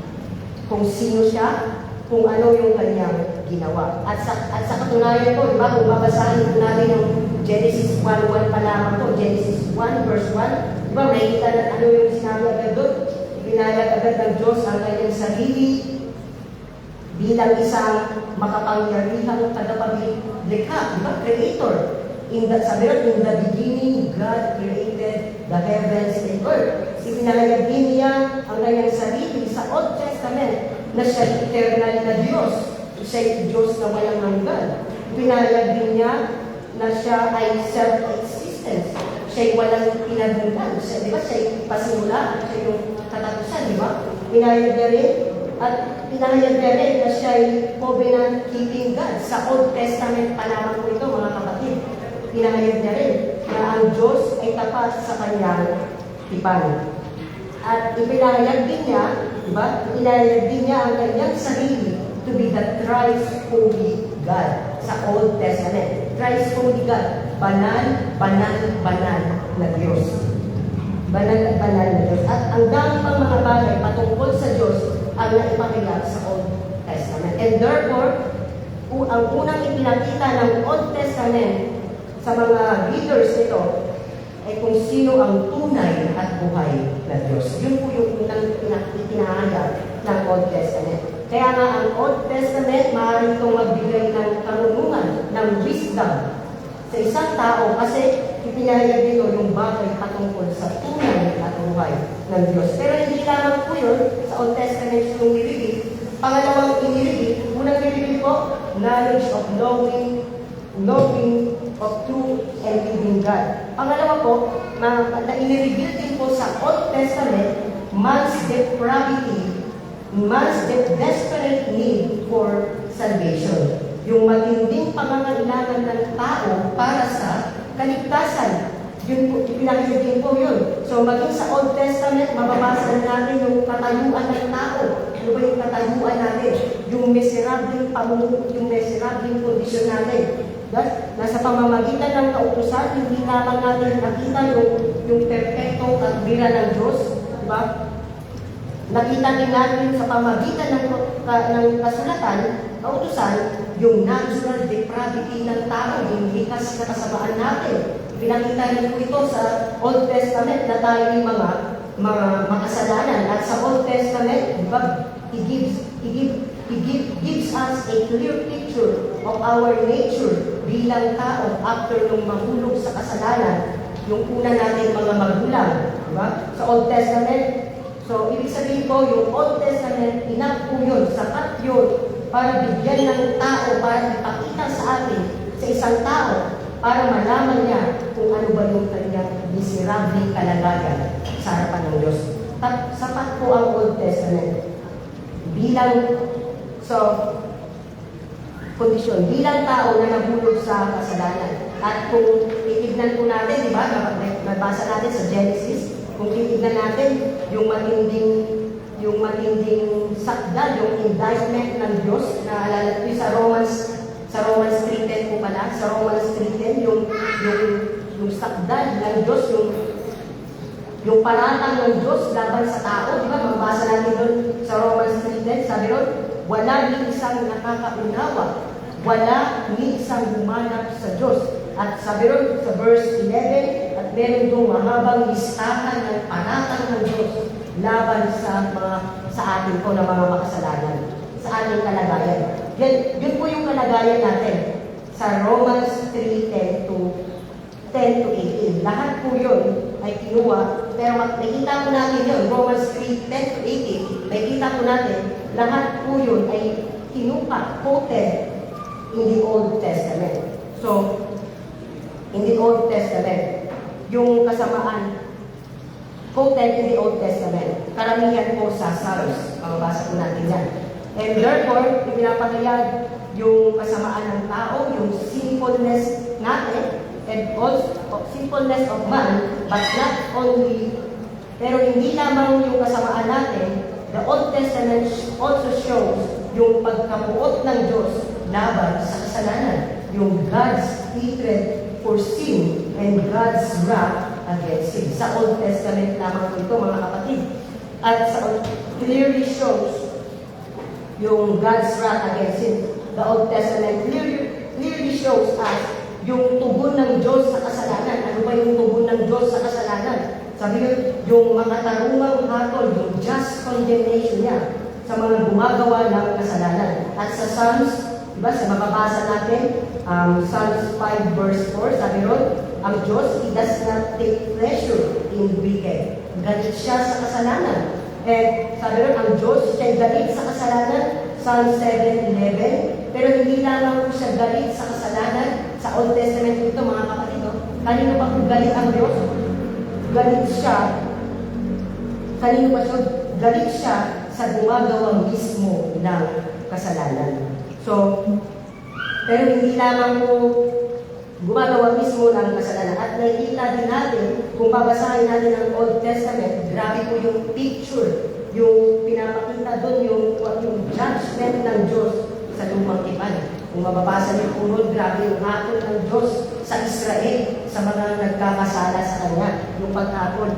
Kung sino siya, kung ano yung kanyang ginawa. At sa katunayan po, diba, kung babasahin natin yung Genesis 1:1 pa lamang po, Genesis 1 verse 1. Diba, makikita na ano yung sinabi agad doon? Pinayag agad ng Diyos ang kanyang sarili bilang isang makapangyarihang tagapaglikha, diba? Creator. Sabi rin, in the beginning, God created the heavens and earth. Ipinahayag din niya ang kanyang sarili sa Old Testament na siya eternal na Diyos. Siya Diyos na walang hanggan. Ipinahayag din niya na siya ay self-existence. Siya'y walang pinagmulan. Siya, di ba? Siya'y pasimula. Siya yung katapusan, di ba? Pinahayag niya rin at pinahayag niya rin na siya'y covenant-keeping God. Sa Old Testament pa naman po ito, mga kapatid. Pinahayag niya rin na ang Diyos ay tapat sa kanyang tipan. At ipinahayag din niya, di ba? Ipinahayag din niya ang kanyang sarili to be the thrice holy God sa Old Testament. Thrice holy God. Banal, banal, banal na Diyos. Banal at banal na Diyos. At ang dami pang mga bagay patungkol sa Diyos ang naipakilala sa Old Testament. And therefore, ang unang ipinakita ng Old Testament sa mga readers nito ay kung sino ang tunay at buhay na Diyos. Yun po yung unang itinahayag ng Old Testament. Kaya nga ang Old Testament, maaari itong magbigay ng karunungan, ng wisdom sa isang tao kasi ipinahayag dito yung bagay patungkol sa tunay at buhay ng Diyos. Pero hindi lamang po yun sa Old Testament yung nilibig. Pangalawang inilibig, unang nilibig po, knowledge of knowing of true and living God. Pangalawa po, na inireveal din po sa Old Testament, man's depravity, man's desperate need for salvation. Yung matinding pangangailangan ng tao para sa kaligtasan. Yun po, ipinakita din po yun. So maging sa Old Testament, mababasa na natin yung katayuan ng tao. Ano ba yung katayuan natin? Yung miserabling pamumuno, yung miserabling kondisyon natin. Nasa pamamagitan ng kautusan, hindi lamang natin nakita yung perfectong katwiran ng Diyos. Diba? Nakita din natin sa pamamagitan ng kasulatan, kautusan, yung natural depravity ng tao, yung likas na kasamaan natin. Pinakita rin po ito sa Old Testament na tayo yung mga makasalanan. At sa Old Testament, diba, He gives us a clear picture of our nature bilang tao after nung mahulog sa kasalanan, yung una natin mga magulang, diba? Sa Old Testament. So, ibig sabihin po, yung Old Testament, enough po yun, sapat yun, para bigyan ng tao, para ipakita sa atin, sa isang tao, para malaman niya kung ano ba yung kanyang miserable kalagayan sa harapan ng Diyos. Sapat po ang Old Testament. Bilang tao na nahulog sa kasalanan. At kung titignan po natin, di ba, nabasa natin sa Genesis, kung titignan natin yung matinding sakdal, yung indictment ng Diyos, naalala ko sa Romans 3:10 po pala, sa Romans 3:10, yung sakdal ng Diyos, yung paratang ng Diyos laban sa tao, di ba? Mabasa natin doon sa Romans 3:10, sabi doon, wala ni isang nakakaunawa, wala ni isang humanap sa Diyos. At sabi doon sa verse 11, at meron doon mahabang listahan ng paratang ng Diyos laban sa atin po na mga makasalanan, sa ating kalagayan. Yun po yung kalagayan natin sa Romans 3:10 to 18. Lahat po yun ay kinuha, pero nakita po natin yun, Romans 3:10 to 18, nakita po natin, lahat po yun ay kinuha, quoted in the Old Testament. So, in the Old Testament, yung kasamaan, quoted in the Old Testament, karamihan po sa Psalms, mababasa po natin yan. And therefore, ipinapakayag yung kasamaan ng tao, yung sinfulness natin, and also sinfulness of man, but not only, pero hindi lamang yung kasamaan natin, the Old Testament also shows yung pagkabuot ng Diyos laban sa kasalanan, yung God's hatred for sin and God's wrath against sin. Sa Old Testament lamang po ito, mga kapatid. At clearly shows yung God's wrath against sin. The Old Testament clearly shows us yung tugon ng Diyos sa kasalanan. Ano ba yung tugon ng Diyos sa kasalanan? Sabi niyo, yung makatarungang hatol, yung just condemnation niya sa mga gumagawa ng kasalanan. At sa Psalms, diba, sa mababasa natin, Psalms 5 verse 4, sabi ron, ang Diyos, He does not take pleasure in wicked. Galit siya sa kasalanan. And sabi ron, ang Diyos, siya'y galit sa kasalanan, Psalm 7:11. Pero hindi lamang po siya galit sa kasalanan. Sa Old Testament ito, mga kapatid, kanino ba kung galit ang Diyos? Galit siya. Kanino ba siya? Galit siya sa gumagawa mismo ng kasalanan. So, pero hindi lamang po gumagawa mismo ng kasalanan. At nakikita din natin, kung babasahin natin ang Old Testament, grabe po yung picture, yung pinapakita doon, yung judgment ng Diyos sa lumang tipan. Kung mababasa niyo po doon, grabe yung hatol ng Diyos sa Israel, sa mga nagkakasala sa Kanya, yung paghatol.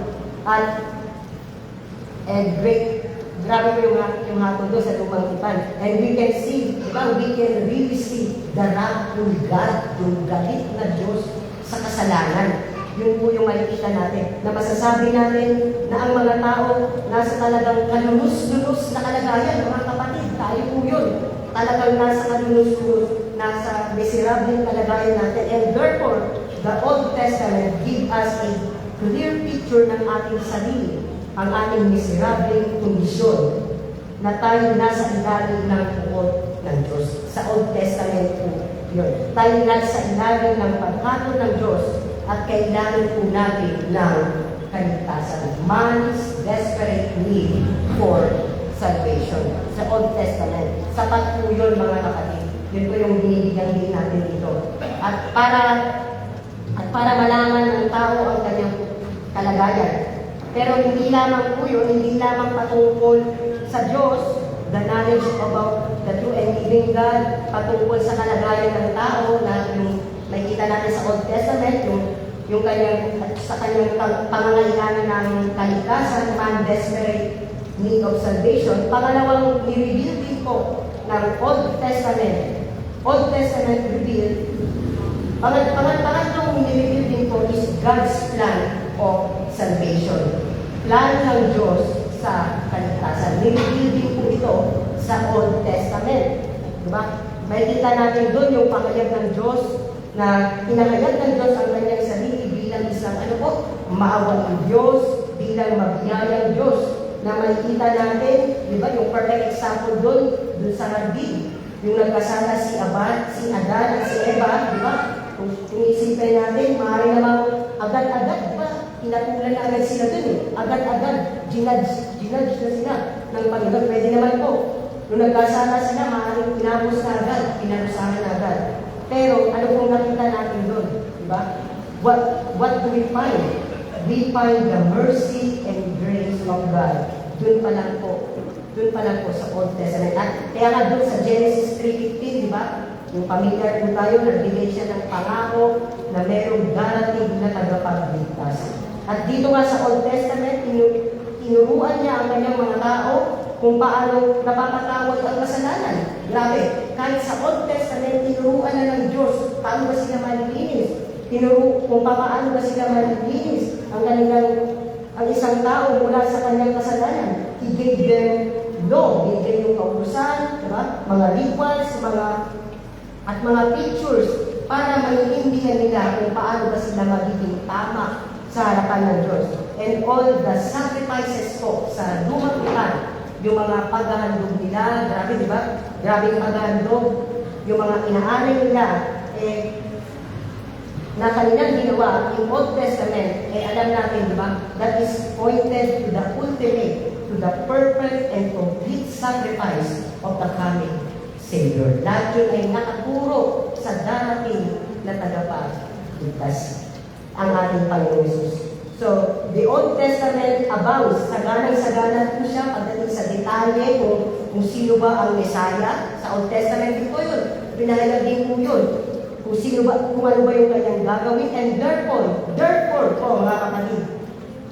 And grabe po yung hatol doon sa lumang tipan. And we can see, diba, we can really see the wrath of God, yung galit na Diyos sa kasalanan. Yun po yung makikita natin, na masasabi natin na ang mga tao nasa talagang kalulus-lulus na kalagayan, mga kapatid, tayo po yun. Talagang nasa kalulus-lulus, nasa miserable kalagayan natin. And therefore, the Old Testament give us a clear picture ng ating sarili, ang ating miserable kondisyon, na tayo nasa ilalim ng puot ng Diyos. Sa Old Testament po yun. Tayo nasa ilalim ng paghatol ng Diyos at kailangan po natin ng kaligtasan. Man's desperate need for salvation. Sa Old Testament. Sapat po yun, mga kapatid. Yun po yung binibigyan din natin dito. At para malaman ng tao ang kanyang kalagayan. Pero hindi lamang po yun, hindi lamang patungkol sa Diyos, the knowledge about the true and living God, patungkol sa kalagayan ng tao na yung nakikita natin sa Old Testament, yung kanyang, sa kanyang pangangailangan ng kaligtasan, man desperate need of salvation. Pangalawang ni-reveal din po ng Old Testament reveal. Pangatlong ni-reveal din po is God's plan of salvation. Plan ng Diyos sa kaligtasan. Ni-reveal din po ito sa Old Testament. Diba? Makikita natin doon yung pahayag ng Diyos na pinahayag ng Diyos ang kanyang sarili bilang isang maawang Diyos, bilang mabiyayang Diyos, na makikita natin, di ba, yung perfect example doon sa Garden, yung nagkasala si Adan at si Eva, di ba? Kung isipin natin, maaari namang agad-agad, di ba? Pinatulan na agad sila doon eh. Agad-agad, ginudge na sila ng Panginoon. Pwede naman po. Nung nagkasala sila, maaaring pinapos na agad, pinarusahan na agad. Pero ano pong nakita natin doon? Diba? What do we find? We find the mercy and grace of God. Doon pa lang po sa Old Testament. At kaya nga doon sa Genesis 3:15, diba? Yung familiar po tayo, nagbigay siya ng pangako na merong darating na tagapagligtas. At dito nga sa Old Testament, tinuruan niya ang kanyang mga tao kung paano napapatawad ang kasalanan. Grabe, kahit sa Old Testament, tinuruan na ng Diyos paano ba sila malilinis. Kung paano ba sila malilinis ang isang tao mula sa kanyang kasalanan. He gave them law, bigay yung kautusan, diba? Mga rituals, at mga pictures para maiintindihan nila kung paano ba sila magiging tama sa harapan ng Diyos. And all the sacrifices po sa lumang tipan, yung mga paghahandog nila, grabe, di ba? Grabe yung paghahandog, yung mga inaari nila, na kanilang ginawa in Old Testament, alam natin, di ba? That is pointed to the ultimate, to the perfect and complete sacrifice of the coming Savior. Lahat yun ay nakaturo sa darating na tagapagligtas, ang ating Panginoon Jesus. So, the Old Testament abounds, saganang-sagana po siya pagdating sa detalye kung sino ba ang Messiah. Sa Old Testament din po yun. Pinahayag din po yun. Kung ano ba yung kanyang gagawin. And therefore po mga kapatid,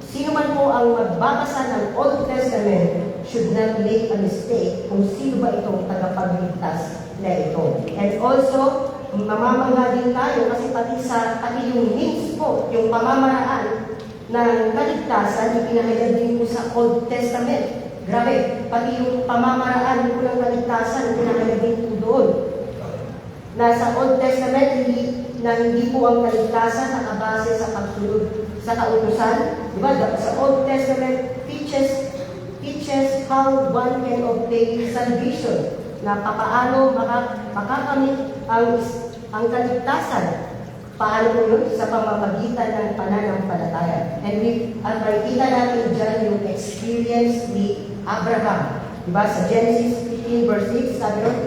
sino man po ang magbabasa ng Old Testament should not make a mistake kung sino ba itong tagapagligtas na ito. And also, mamamangha din tayo kasi pati yung means po, yung pamamaraan ng kaligtasan, ipinahayag din po sa Old Testament. Grabe, pati yung pamamaraan po ng kaligtasan, ipinahayag din po doon. Nasa Old Testament, hindi po ang kaligtasan nakabase sa pagsunod sa kautusan. Diba? Sa Old Testament teaches how one can obtain salvation, na paano makakamit ang kaligtasan. Paano po yun? Sa pamamagitan ng pananampalataya. And makikita natin dyan yung experience ni Abraham. Diba? Sa Genesis 15 verse 6, sabi ron,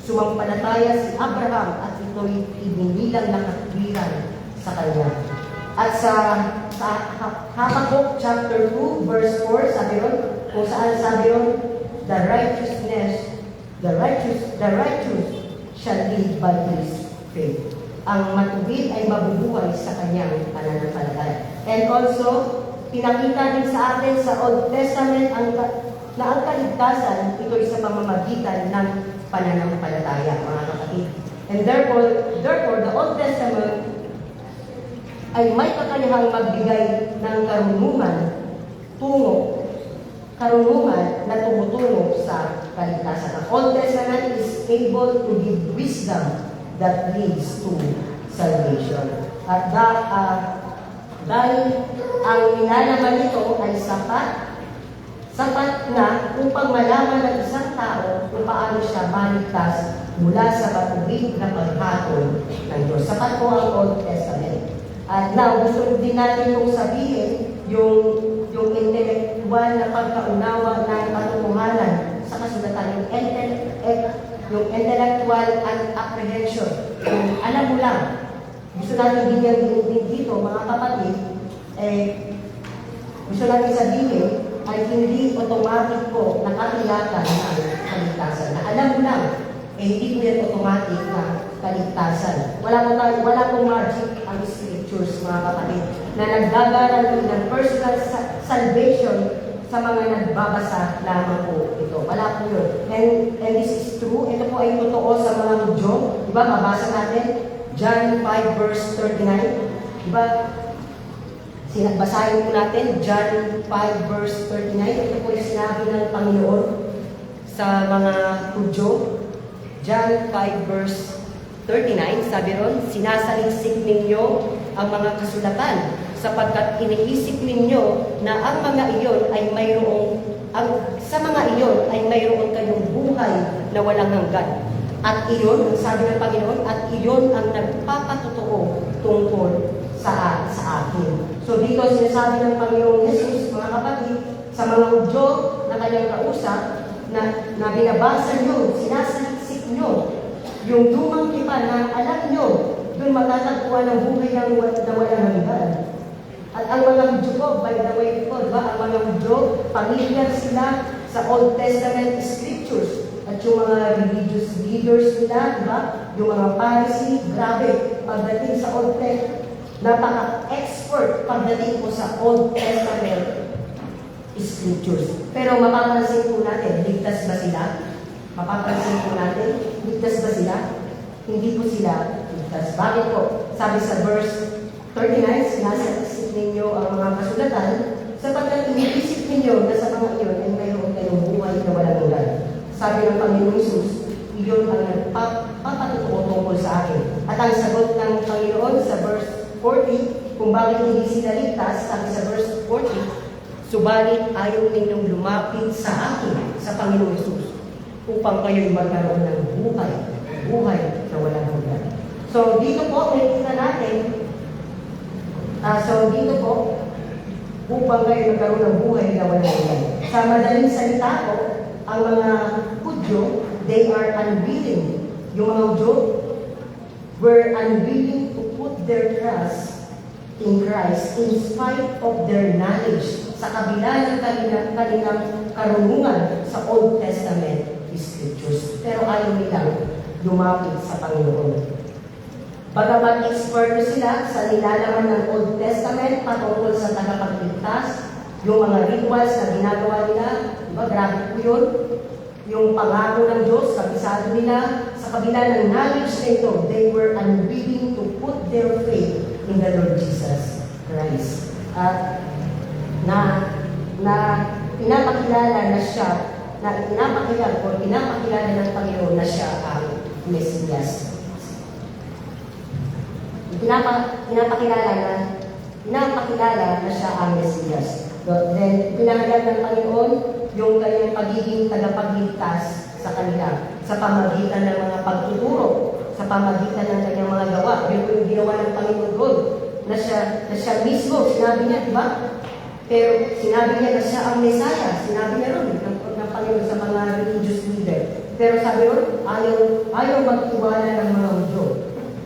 sumampalataya si Abraham at ito'y ibinilang na katwiran sa kanya. At sa Habakkuk chapter 2 verse 4, sabi ron, kung saan sabi ron, the righteous shall live by his faith. Ang matuwid ay mabubuhay sa kanyang pananampalataya. And also, pinakita din sa atin sa Old Testament na ang kaligtasan, ito'y sa pamamagitan ng pananampalataya, mga kapatid. And therefore, the Old Testament ay may kakayahang magbigay ng karunungan na tumutungo sa kaligtasan. Ang Old Testament is able to give wisdom that leads to salvation. At dahil ang nilalaman nito ay sapat na upang malaman ng isang tao kung paano siya maligtas mula sa matuwid na paghatol ng Diyos. Sapat po ang Old Testament. At now, gusto din natin yung sabihin, yung intellectual na pagkaunawa ng katotohanan sa kasulatan, yung intellectual and apprehension. Yung alam mo lang, gusto natin din dito, mga kapatid, gusto natin sabihin, ay hindi automatic po nakakilatan ng kaligtasan. Na alam mo lang, hindi po yan automatic na kaligtasan. Wala pong magic ang scriptures, mga kapatid, na naggagaranti ng personal salvation sa mga nagbabasa lamang po ito. Wala po yun. And this is true. Ito po ay totoo sa mga Hudyo. Diba? Mabasa natin, John 5 verse 39. Diba? Basahin po natin, John 5 verse 39. Ito po yung sinabi ng Panginoon sa mga Hudyo. John 5 verse 39, sabi ron, sinasaliksik ninyo ang mga kasulatan sapagkat iniisip ninyo na ang mga iyon ay sa mga iyon ay mayroon kayong buhay na walang hanggan. At iyon, sabi ng Panginoon, at iyon ang nagpapatotoo tungkol sa akin. So dito sinasabi ng Panginoon Jesus, mga kapatid, sa mga Hudyo na kanyang kausap, na binabasa nyo, sinasaliksik nyo, yung lumang tipan na alam nyo, doon matatagpuan ng buhay na walang hanggan. At ang mga Hudyo po, by the way po, diba? Ang mga Hudyo, familiar sila sa Old Testament scriptures. At yung mga religious leaders nila, diba? Yung mga Pharisee, grabe, pagdating sa Old Testament, napaka-expert pagdating po sa Old Testament scriptures. Pero mapapansin po natin, ligtas ba sila? Mapapansin po natin, ligtas ba sila? Hindi po sila ligtas. Bakit po? Sabi sa verse 39, sinasaliksik ninyo ang mga kasulatan sapagkat iniisip ninyo na sa mga iyon ay mayroon kayong buhay na walang hanggan. Sabi ng Panginoon Jesus, iyon ang nagpapatotoo tungkol sa akin. At ang sagot ng Panginoon sa verse 40, kung bakit hindi sila ligtas, sabi sa verse 40, subalit ayaw ninyong lumapit sa akin, sa Panginoon Jesus, upang kayo'y magkaroon ng buhay na walang hanggan. So dito po, nakikita natin, upang kayo magkaroon ng buhay na walang hanggan. Sa madaling salita po, ang mga Hudyo, they are unwilling. Yung mga Hudyo were unwilling to put their trust in Christ in spite of their knowledge sa kabila ng kanilang karunungan sa Old Testament scriptures. Pero ayaw nilang lumapit sa Panginoon. Bagamat eksperto sila sa nilalaman ng Old Testament patungkol sa tagapagligtas, yung mga rituals na ginagawa nila, diba, grabe po yun. yung pangako ng Diyos, kabisado nila, sa kabila ng knowledge na ito, they were unwilling to put their faith in the Lord Jesus Christ. At pinapakilala ng Panginoon na siya ang Mesiyas. Pinapakilala na siya ang Mesiyas. Then, pinahayag ng Panginoon yung kanyang pagiging tagapagligtas sa kanila sa pamagitan ng mga pagtuturo, sa pamagitan ng kanyang mga gawa. Yun yung ginawa ng Panginoon doon, na siya mismo, sinabi niya, di ba? Pero sinabi niya na siya ang Mesaya, sinabi niya ron ng Panginoon sa mga religious leader. Pero sabi ron, ayaw magtiwala ng mga Hudyo.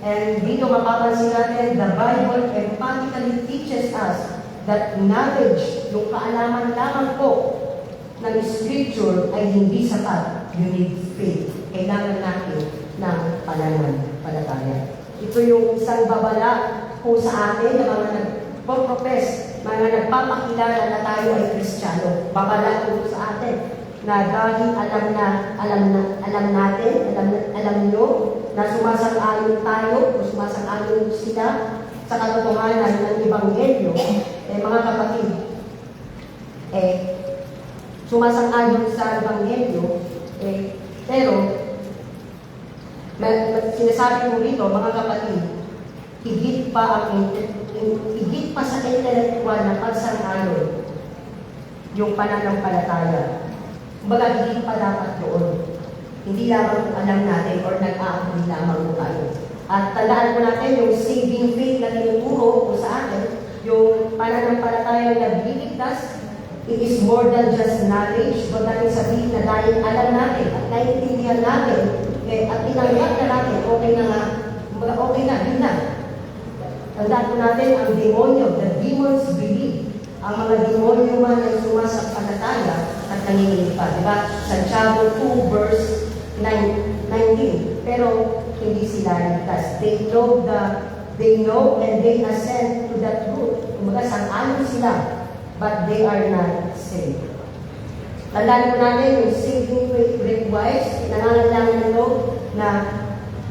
And dito mapapansin natin, the Bible emphatically teaches us that knowledge, yung kaalaman lamang po ng Scripture ay hindi sapat. You need faith. Kailangan natin ng pananampalataya. Ito yung isang babala po sa atin ng mga nagpo-profess, mga nagpapakilala na tayo ay Kristiyano. Babala po sa atin na dahil alam nyo na sumasang-ayon tayo o sumasang-ayon sila sa katotohanan ng Ebanghelyo, mga kapatid, sumasang-ayon sa Ebanghelyo, pero sinasabi ko rito, mga kapatid, higit pa sa intellectual na pagsang-ayon yung pananampalataya. Kumbaga, higit pa dapat doon. Hindi lamang kung alam natin or nag-aapoy lamang po tayo. At tandaan po natin yung saving faith na tinuturo po sa atin, yung pananampalataya na bililigtas, it is more than just knowledge, but natin sabihin na dahil alam natin at naiintindihan natin, at tinanggap na natin, okay na nga, okay na, yun na. Tandaan po natin ang demonyo, the demons believe. Ang mga demonyo man ay sumasampalataya at nanginginig pa. Diba? Santiago 2 verse 19. Pero hindi sila ligtas. They know and they assent to that truth. Kumbaga, sang-ayon sila, but they are not saved. Tandaan po natin yung saving faith requires, nangangailangan nito na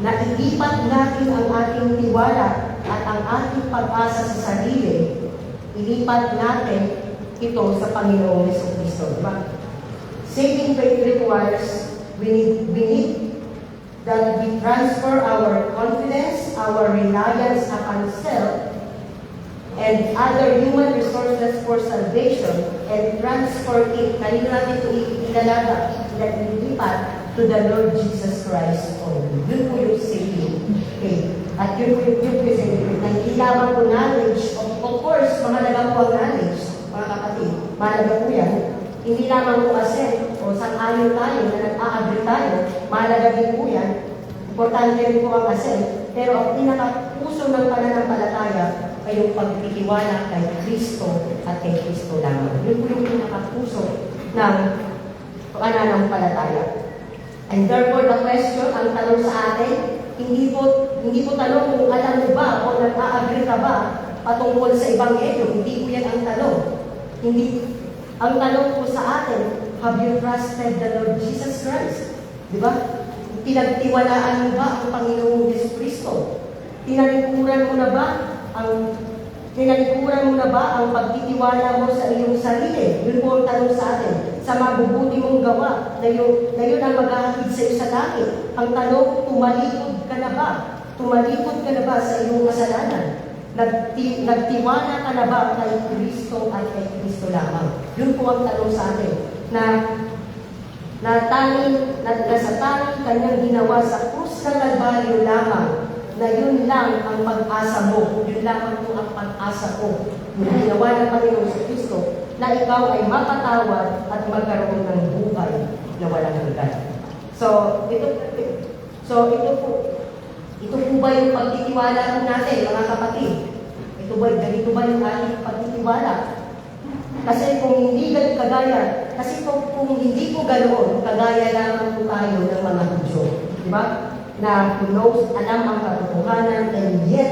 nailipat natin ang ating tiwala at ang ating pag-asa sa sarili, ilipat natin ito sa Panginoong Jesucristo. Diba? Saving faith requires, we need that we transfer our confidence, our reliance upon self, and other human resources for salvation, and transfer it, kanino natin ito ililipat to the Lord Jesus Christ only. Yun po yung saving faith. At yun po yung saving faith. Hindi lamang po knowledge, of course, mahalaga po ang knowledge, mga kapatid. Mahalaga po yan. Hindi lamang po assent o sang-ayon tayo na nag-a-agree tayo, mahalaga din po yan. Importante rin po ang assent. Pero ang pinaka-puso ng pananampalataya ay yung pagtitiwala kay Kristo at kay Kristo lamang. Yun po yung pinaka-puso ng pananampalataya. And therefore, the question, ang tanong sa atin, hindi po tanong kung alam mo ba o nag-a-agree ka ba patungkol sa Ebanghelyo. Hindi po yan ang tanong. Ang tanong po sa atin, have you trusted the Lord Jesus Christ? Di ba? Pinagtiwalaan mo ba ang Panginoong Jesucristo? Tinalikuran mo na ba ang pagtitiwala mo sa iyong sarili? Yun po ang tanong sa atin. Sa mabubuti mong gawa, na yun ang maghahatid sa iyo sa langit. Ang tanong, tumalikod ka na ba? Tumalikod ka na ba sa iyong kasalanan? Nagtiwala ka na ba kay Kristo at kay Kristo lamang? Yun po ang tanong sa atin. Sa tanging kanyang ginawa sa krus ng Kalbaryo lamang, na yun lang ang pag-asa mo, yun lamang po ang pag-asa ko. Yung ginawa ng Panginoon sa Kristo, na ikaw ay mapatawad at magkaroon ng buhay na walang hanggan. So, ito po ba yung pagtitiwala po natin, mga kapatid? Ganito ba yung ating pagtitiwala? Kasi kung hindi po ganoon, kagaya lamang po tayo ng mga Hudyo. Diba? Na alam ang katotohanan, and yet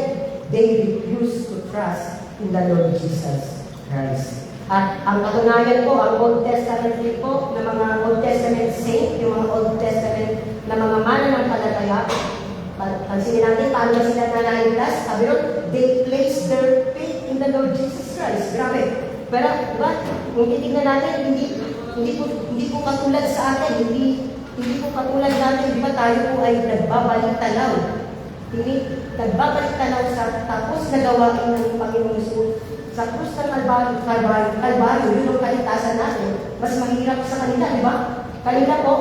they refuse to trust in the Lord Jesus Christ. At ang katunayan po, ang Old Testament din po, ng mga Old Testament saint, yung mga Old Testament na mga mananampalataya, pansinin natin, paano ba sila nanaligtas? Sabi ron, they place their faith in the Lord Jesus Christ. Grabe. Pero, diba, kung titignan natin, hindi po katulad sa atin, hindi po katulad natin, di ba tayo po ay nagbabalik tanaw. Nagbabalik tanaw sa tapos na gawain ng Panginoong Hesus. Sa krus ng Kalbaryo, yun ang kaligtasan natin. Mas mahirap sa kanila, di ba? Kanila po,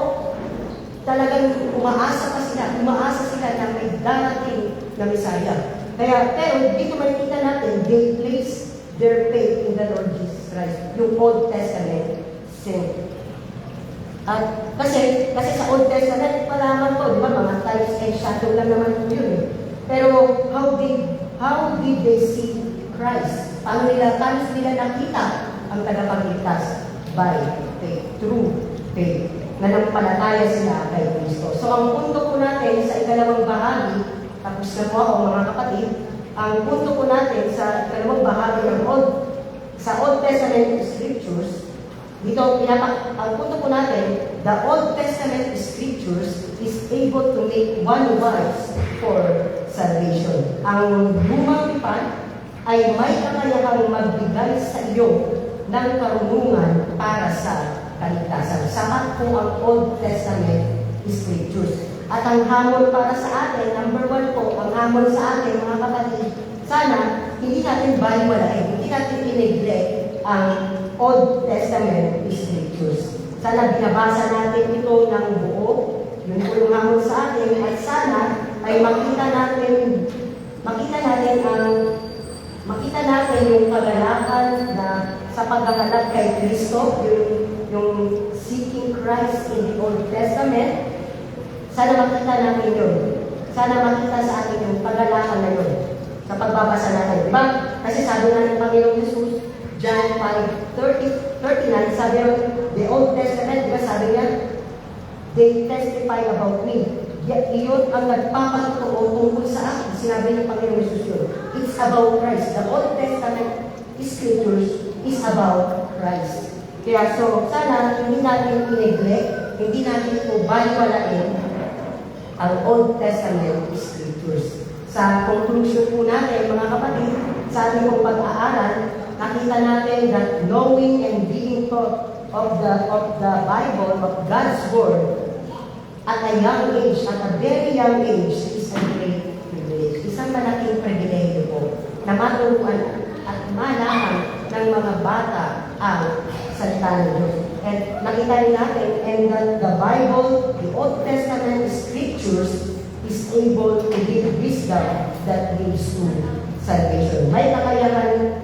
talagang umaasa sila na may darating na Messiah. Kaya, pero dito makikita natin, they place their faith in the Lord Jesus Christ, yung Old Testament saint. At kasi sa Old Testament, malaman ko, di ba, mga types and shadow lang naman po yun eh. Pero how did they see Christ? Paano nila nakita ang tagapagligtas? By faith, through faith. Nanampalataya sila kay Kristo. So ang punto po natin sa ikalawang bahagi, tapos na po ako mga kapatid, ang punto po natin sa ikalawang bahagi ng sa Old Testament Scriptures, dito ang punto po natin, the Old Testament Scriptures is able to make one wise for salvation. Ang lumang tipan ay may kakayahang magbigay sa iyo ng karunungan para sa kaligtasan. Sapat po ang Old Testament Scriptures. At ang hamon para sa atin, number 1 po, ang hamon sa atin, mga kapatid, sana hindi natin baliwalain, hindi natin i-neglect ang Old Testament Scriptures. Sana binabasa natin ito ng buo, yun po yung hamon sa atin, at sana ay makita natin yung kagalakan na sa paghahanap kay Kristo, yung seeking Christ in the Old Testament. Sana makita natin yun. Sana makita sa atin yung kagalakan na yun sa pagbabasa natin. Diba? Kasi sabi na ng Panginoong Hesus, John 5:39, sabi yun, the Old Testament, diba sabi niya, they testify about me. Iyon ang nagpapatotoo tungkol sa akin. Sinabi ng Panginoong Hesus yun. It's about Christ. The Old Testament Scriptures is about Christ. Kaya sana hindi natin i-neglect, hindi natin ito baliwalain ang Old Testament Scriptures. Sa conclusion po natin, mga kapatid, sa ating pong pag-aaral, nakita natin that knowing and being taught of the Bible, of God's Word, at a young age, at a very young age, is a great privilege. Isang malaking privilege po na maturuan at malaman ng mga bata ang salita ng Diyos. And nakita rin natin, and that the Bible, the Old Testament Scriptures, is able to give wisdom that leads to salvation. May kakayahang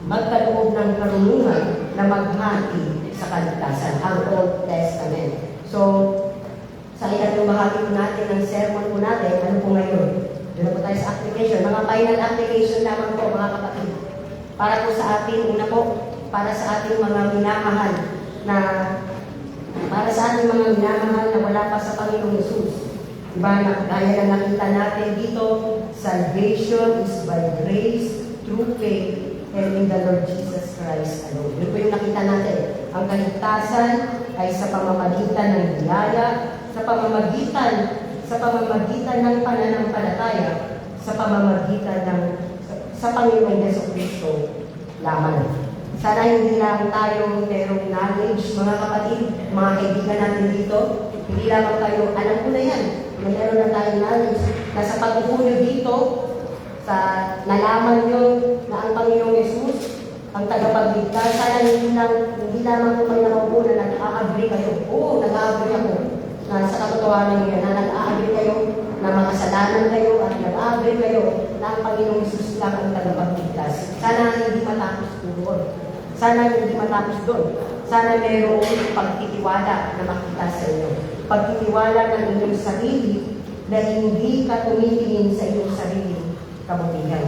magkaloob ng karunungan na maghati sa kaligtasan, ang Old Testament. So, sa ikatlong bahagi po natin ng sermon po natin, ano po ngayon? Doon po tayo sa application. Mga final application lamang po, mga kapatid. Para po sa atin, una po, para sa ating mga minamahal na wala pa sa Panginoong Hesus. Diba, gaya na nakita natin dito, salvation is by grace, through faith, and in the Lord Jesus Christ alone. Yun po yung nakita natin. Ang kaligtasan ay sa pamamagitan ng biyaya, sa pamamagitan ng pananampalataya, sa Panginoong Jesucristo lamang. Sana hindi lang tayo merong knowledge, mga kapatid, mga kaibigan natin dito. Hindi lamang tayo, alam ko na yan, na meron na tayong knowledge, na sa pag-upunyo dito, sa nalaman nyo na ang Panginoong Hesus, ang tagapagligtas, sana hindi lamang kung may nakaupo na nag-a-agree kayo. Oo, nag-a-agree ako na sa katotohanan nyo na nag-a-agree kayo na makasalanan kayo at nag-a-agree kayo na ang Panginoong Hesus lang ang tagapagligtas. Sana hindi matapos doon. Sana hindi matapos doon. Sana mayroong pagtitiwala na makita sa inyo. Pagtitiwala ng inyong sarili na hindi ka tumitingin sa inyong sarili kabutihan.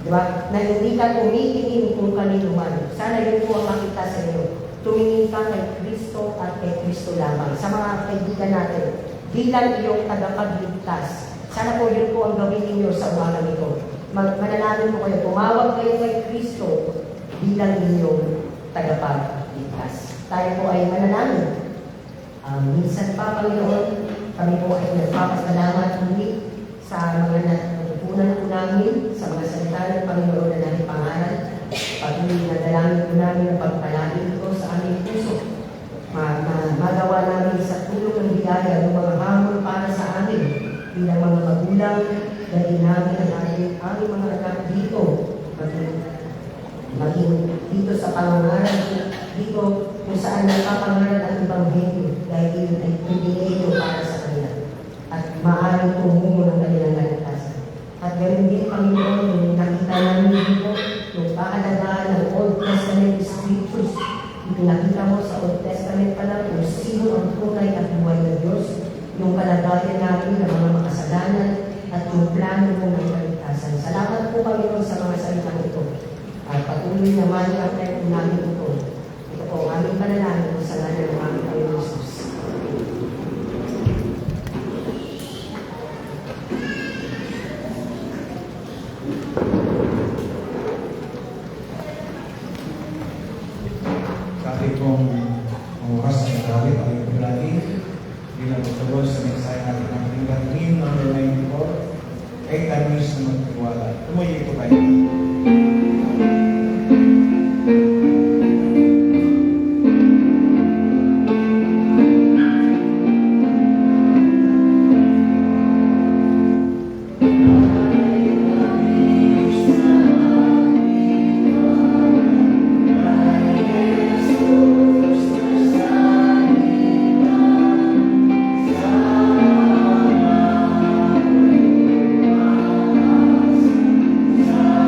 Diba? Na hindi ka tumitingin kung kaninuman. Sana yun po ang makita sa inyo. Tumingin ka kay Kristo at kay Kristo lamang. Sa mga kaibigan natin, bilang iyong tagapagligtas. Sana po yun po ang gawin ninyo sa umagang ito. Manalangin po kayo. Tumawag kayo kay Kristo bilang inyong tagapagligtas. Tayo po ay manalangin. Minsan pa, Panginoon, kami po ay nagpapasalamat muli sa mga natutunan po namin, sa mga salita ng Panginoon na namin pangaral. Patuloy na dalangin po namin na pagpalain ito sa aming puso. Magawa namin sa tulong ng biyaya ng mga hamon para sa amin bilang mga magulang, dahil namin ang aming mga anak dito, maging dito sa pangangaral, dito kung saan nagpapangaral ang Ebanghelyo, dahil yun ay pribileyo para sa kanila at maaaring tumungo ng kanilang kaligtasan. At ganoon din, Panginoon, yung nakita namin dito, yung kahalagahan ng Old Testament Scriptures. Pinakita mo sa Old Testament pa lang kung sino ang tunay at buhay na Diyos, yung kalagayan namin ng mga makasalanan at yung plano mo ng kaligtasan. Salamat po, Panginoon, sa mga salitang ito. At patuloy naman ang tayo namin ito. Ito po, aming panalangin sa ngalan ng aming Panginoon Jesus. Sa ating pong oras na nagawin, ang iyong lagi, bilang magtagos sa mensahe natin ng Pilihan Hymn number 94, 8 times na magtiwala. Tumuloy po tayo. Sa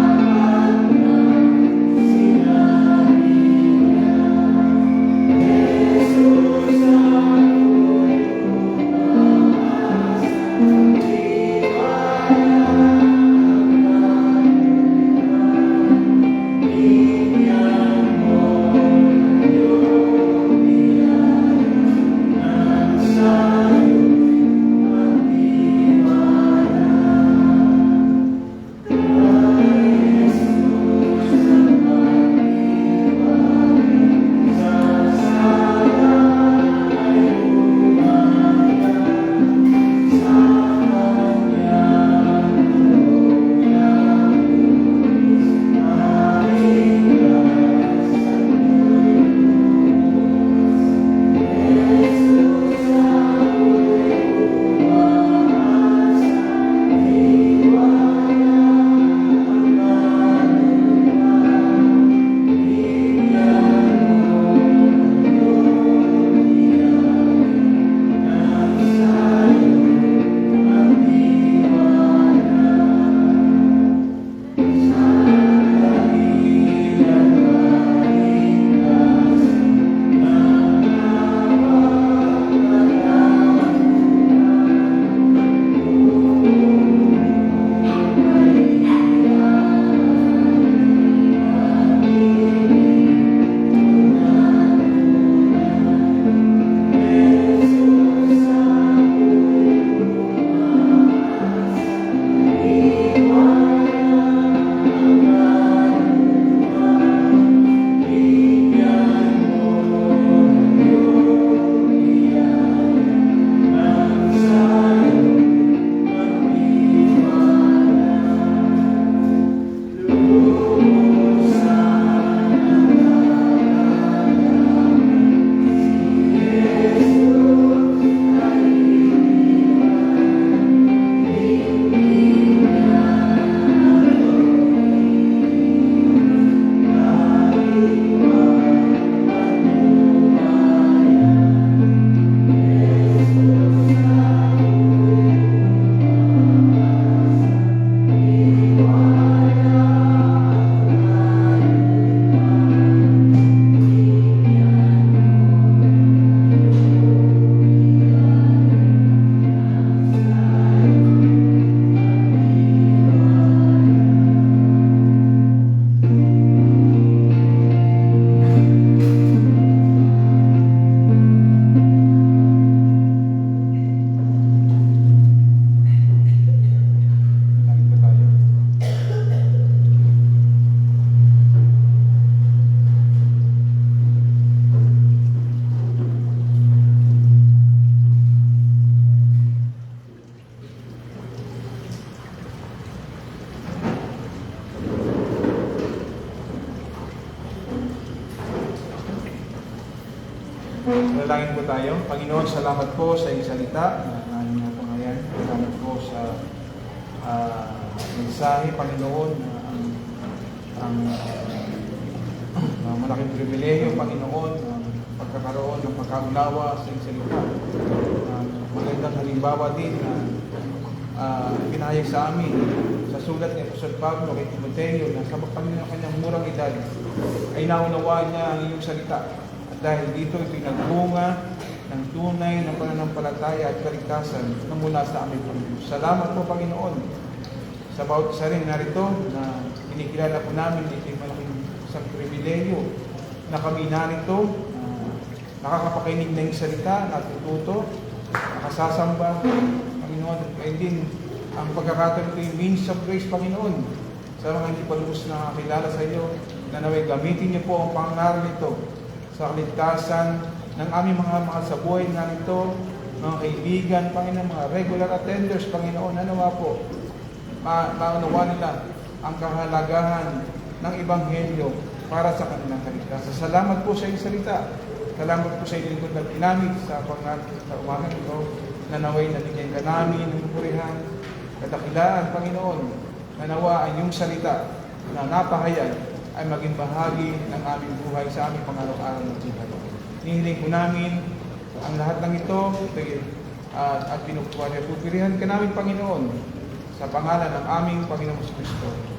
tayo. Panginoon, salamat po sa iyong salita na namin na ngayon. Salamat po sa mensahe, Panginoon, na ang malaking pribilehiyo, Panginoon, ang pagkakaroon ng pagkaunawa sa iyong salita. Magandang halimbawa din na pinahayag sa amin sa sulat ni Apostol Pablo kay Timoteo na sa pagpangin ng kanyang murang edad ay naunawaan niya ang iyong salita. At dahil dito ito'y nagbunga ng tunay na pananampalataya at kaligtasan na mula sa aming Panginoon. Salamat po, Panginoon, sa bawat isa rin narito na kinikilala po namin ito'y malaking isang pribilehiyo na kami narito, nakakapakinig ng salita, natututo, nakasasamba, Panginoon. Kaya din, ang pagkakataon ito yung means of grace, Panginoon. Sa mga hindi pa lubos na nakakilala sa iyo, na naway gamitin niyo po ang pangaral nito sa kaligtasan ng aming mga sa buhay narito, mga kaibigan, Panginoon, mga regular attenders, Panginoon, nawa po, maunawa nila ang kahalagahan ng Ebanghelyo para sa kanilang kaligtasan. Salamat po sa iyong salita. Salamat po sa iyong lingkod na ginamit sa umagang ito, na naway nabigyan ka namin ng pupurihan, kadakilaan, Panginoon, na nawa ang iyong salita na napahayag ay maging bahagi ng aming buhay sa aming pang-araw-araw ng buhay. Nihiling po namin ang lahat ng ito at pupurihan ka namin, Panginoon, sa pangalan ng aming Panginoong Kristo.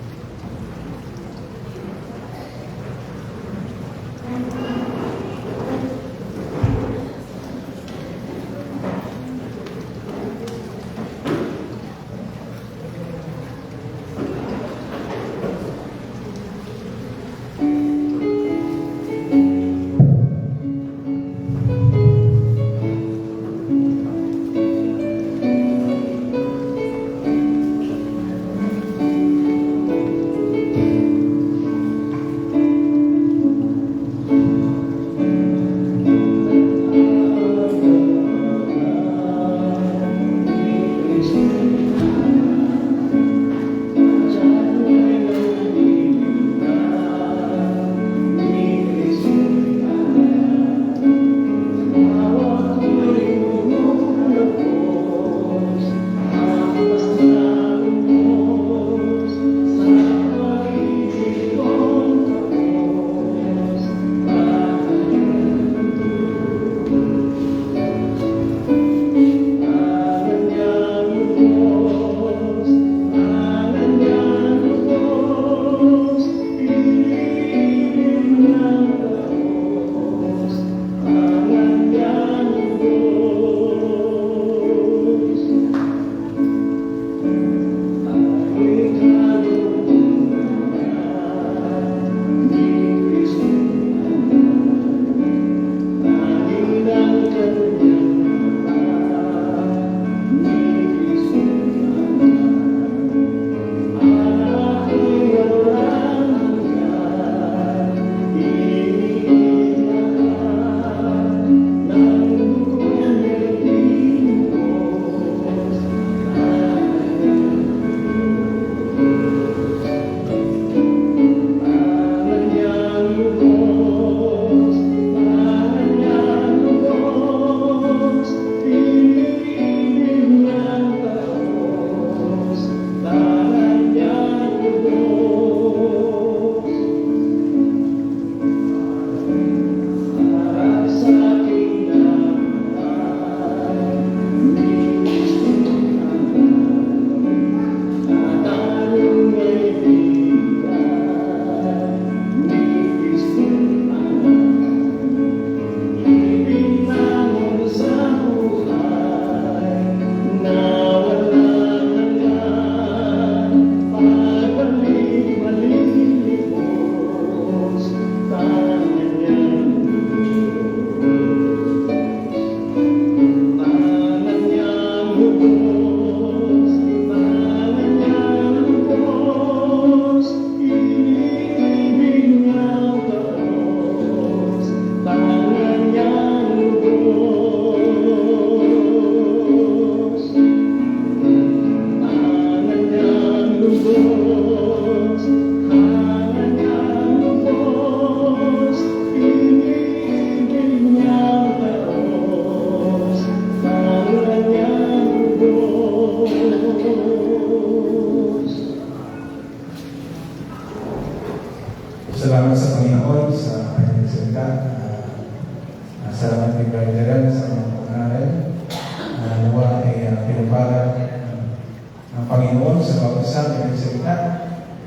kanyang salita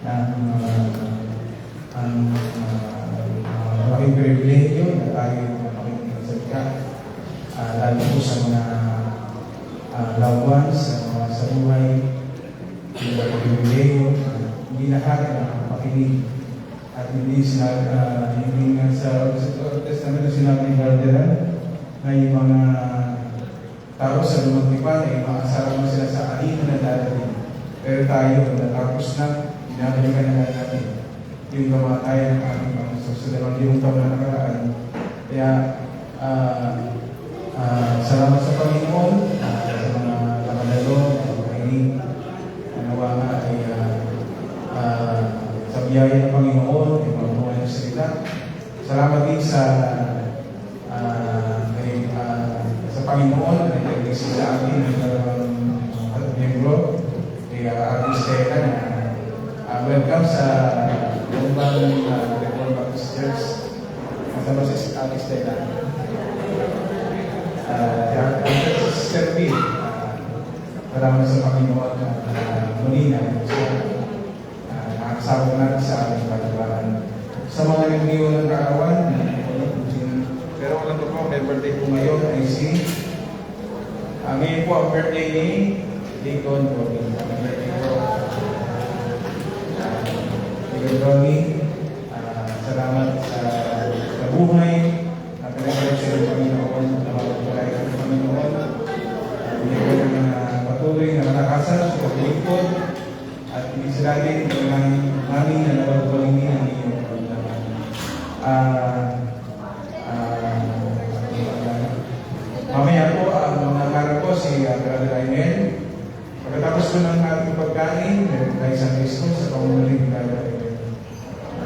na malaking pribilegyo na tayo makinig ng salita, lalo po sa mga loved ones, sa mga sa buhay, yung pribilegyo, hindi lahat na makinig. At hindi nga sa Old Testament na sinabi ni Valderan na yung mga tao sa lumang tipan ay makasarap na sila sa alino na darating. Pero tayo, natapos na, binabalikan na natin yung kamatayan ng ating Panginoon sa 2,000 taon na nakaraan. Kaya, salamat sa Panginoon, sa mga nakadalo, mga kainig, nawa nga ay sa biyaya ng Panginoon, yung mga ng salita. Salamat din sa Panginoon na nag-exist sa atin ng miyembro kay Ate Stella na welcome sa Lumbang Reformed Baptist Church. Kasama si Ate Stella. Sister B, salamat sa Panginoon muli na nakakasama natin sa ating pagkabahan. Sa mga nag-iwan ng kaarawan, pero wala to po, may birthday po ngayon ay si ngayon po ang birthday ni Deacon Ronnie. Ang birthday po Deacon Ronnie, salamat sa buhay at pinagawa siya ng Panginoon na mapagpalay ng Panginoon. Hindi ko na patuloy na matakasan sa paglikod at hindi sila din namin na napagpaling niya ang inyong paglaman. Mamaya po, ang nangarap po si Brother Raimel. Pagkatapos po ng ating pagkain, meron tayo sa Cristo sa pamunuling Brother Raimel.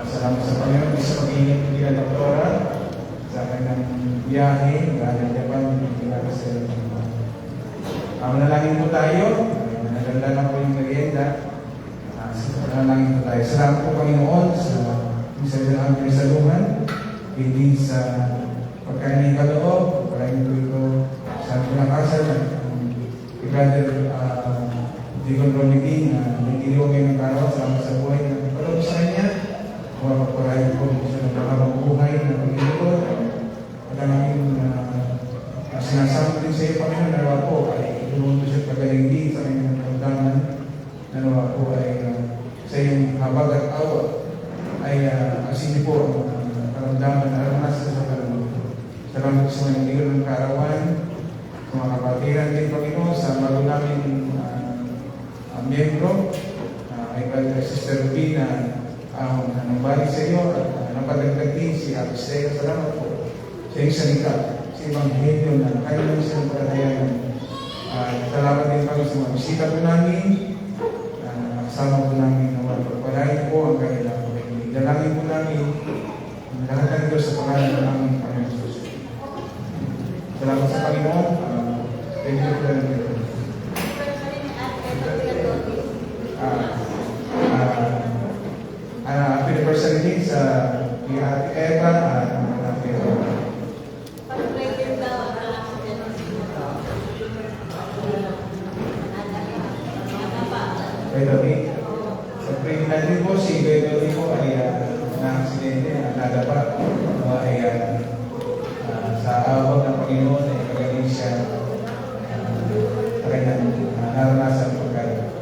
Salamat sa Panginoon, isa mag-ingat po nila doktora sa kanyang biyahe, galing Japan, hindi natin sa iyo. Manalangin po tayo, naganda na po yung merienda. Manalangin po tayo. Salamat po Panginoon sa isa ng aming saluhan, hindi sa pagkain ng kaloob, maraming po ito sa aming pinakasal kay Brother Deacon Ronnie na nagdiliwag ngayon ng karawan, salamat sa buhay na paloob sa kanya. Mapaparayan po sa nagkakabang buhay na Panginoon. At ang aming sinasama din sa iyo, Panginoon, nalawa po ay tulungan siya pagaling din sa kanyang kamdaman. Nalawa po ay sa iyong habag at awa ay asini po ang karamdaman na aranasan sa kaloob. Salamat sa mga ligon ng kaarawan, sa mga kapatiran din, Panginoon, sa bago namin miyembro, ay Sister B na nangbalik sa iyo at napadagdag din si Ate Stella. Salamat po sa iyong salita, sa Ebanghelyo na kaya namin silang pagkatayan. Salamat din Panginoon sa mga bisita po namin, kasama po namin na pagpalain po ang kanilang pagkakinig. Dalangin po namin lahat ng Diyos sa pangalan ng aming Panginoon Jesus. Salamat sa Panginoon. Thank you for the anniversary din sa Ate Eva at Ate Eva. Sa criminal din po, si Beto din po ay na-aksidente, nadapa. Ay sa awag ng Panginoon ay magaling siya sa kanyang naranasan pagkain.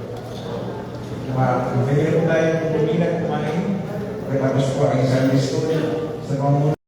Pwede po tayo pumilang kumain. Pagkatapos po ang isang listo sa pamunuan.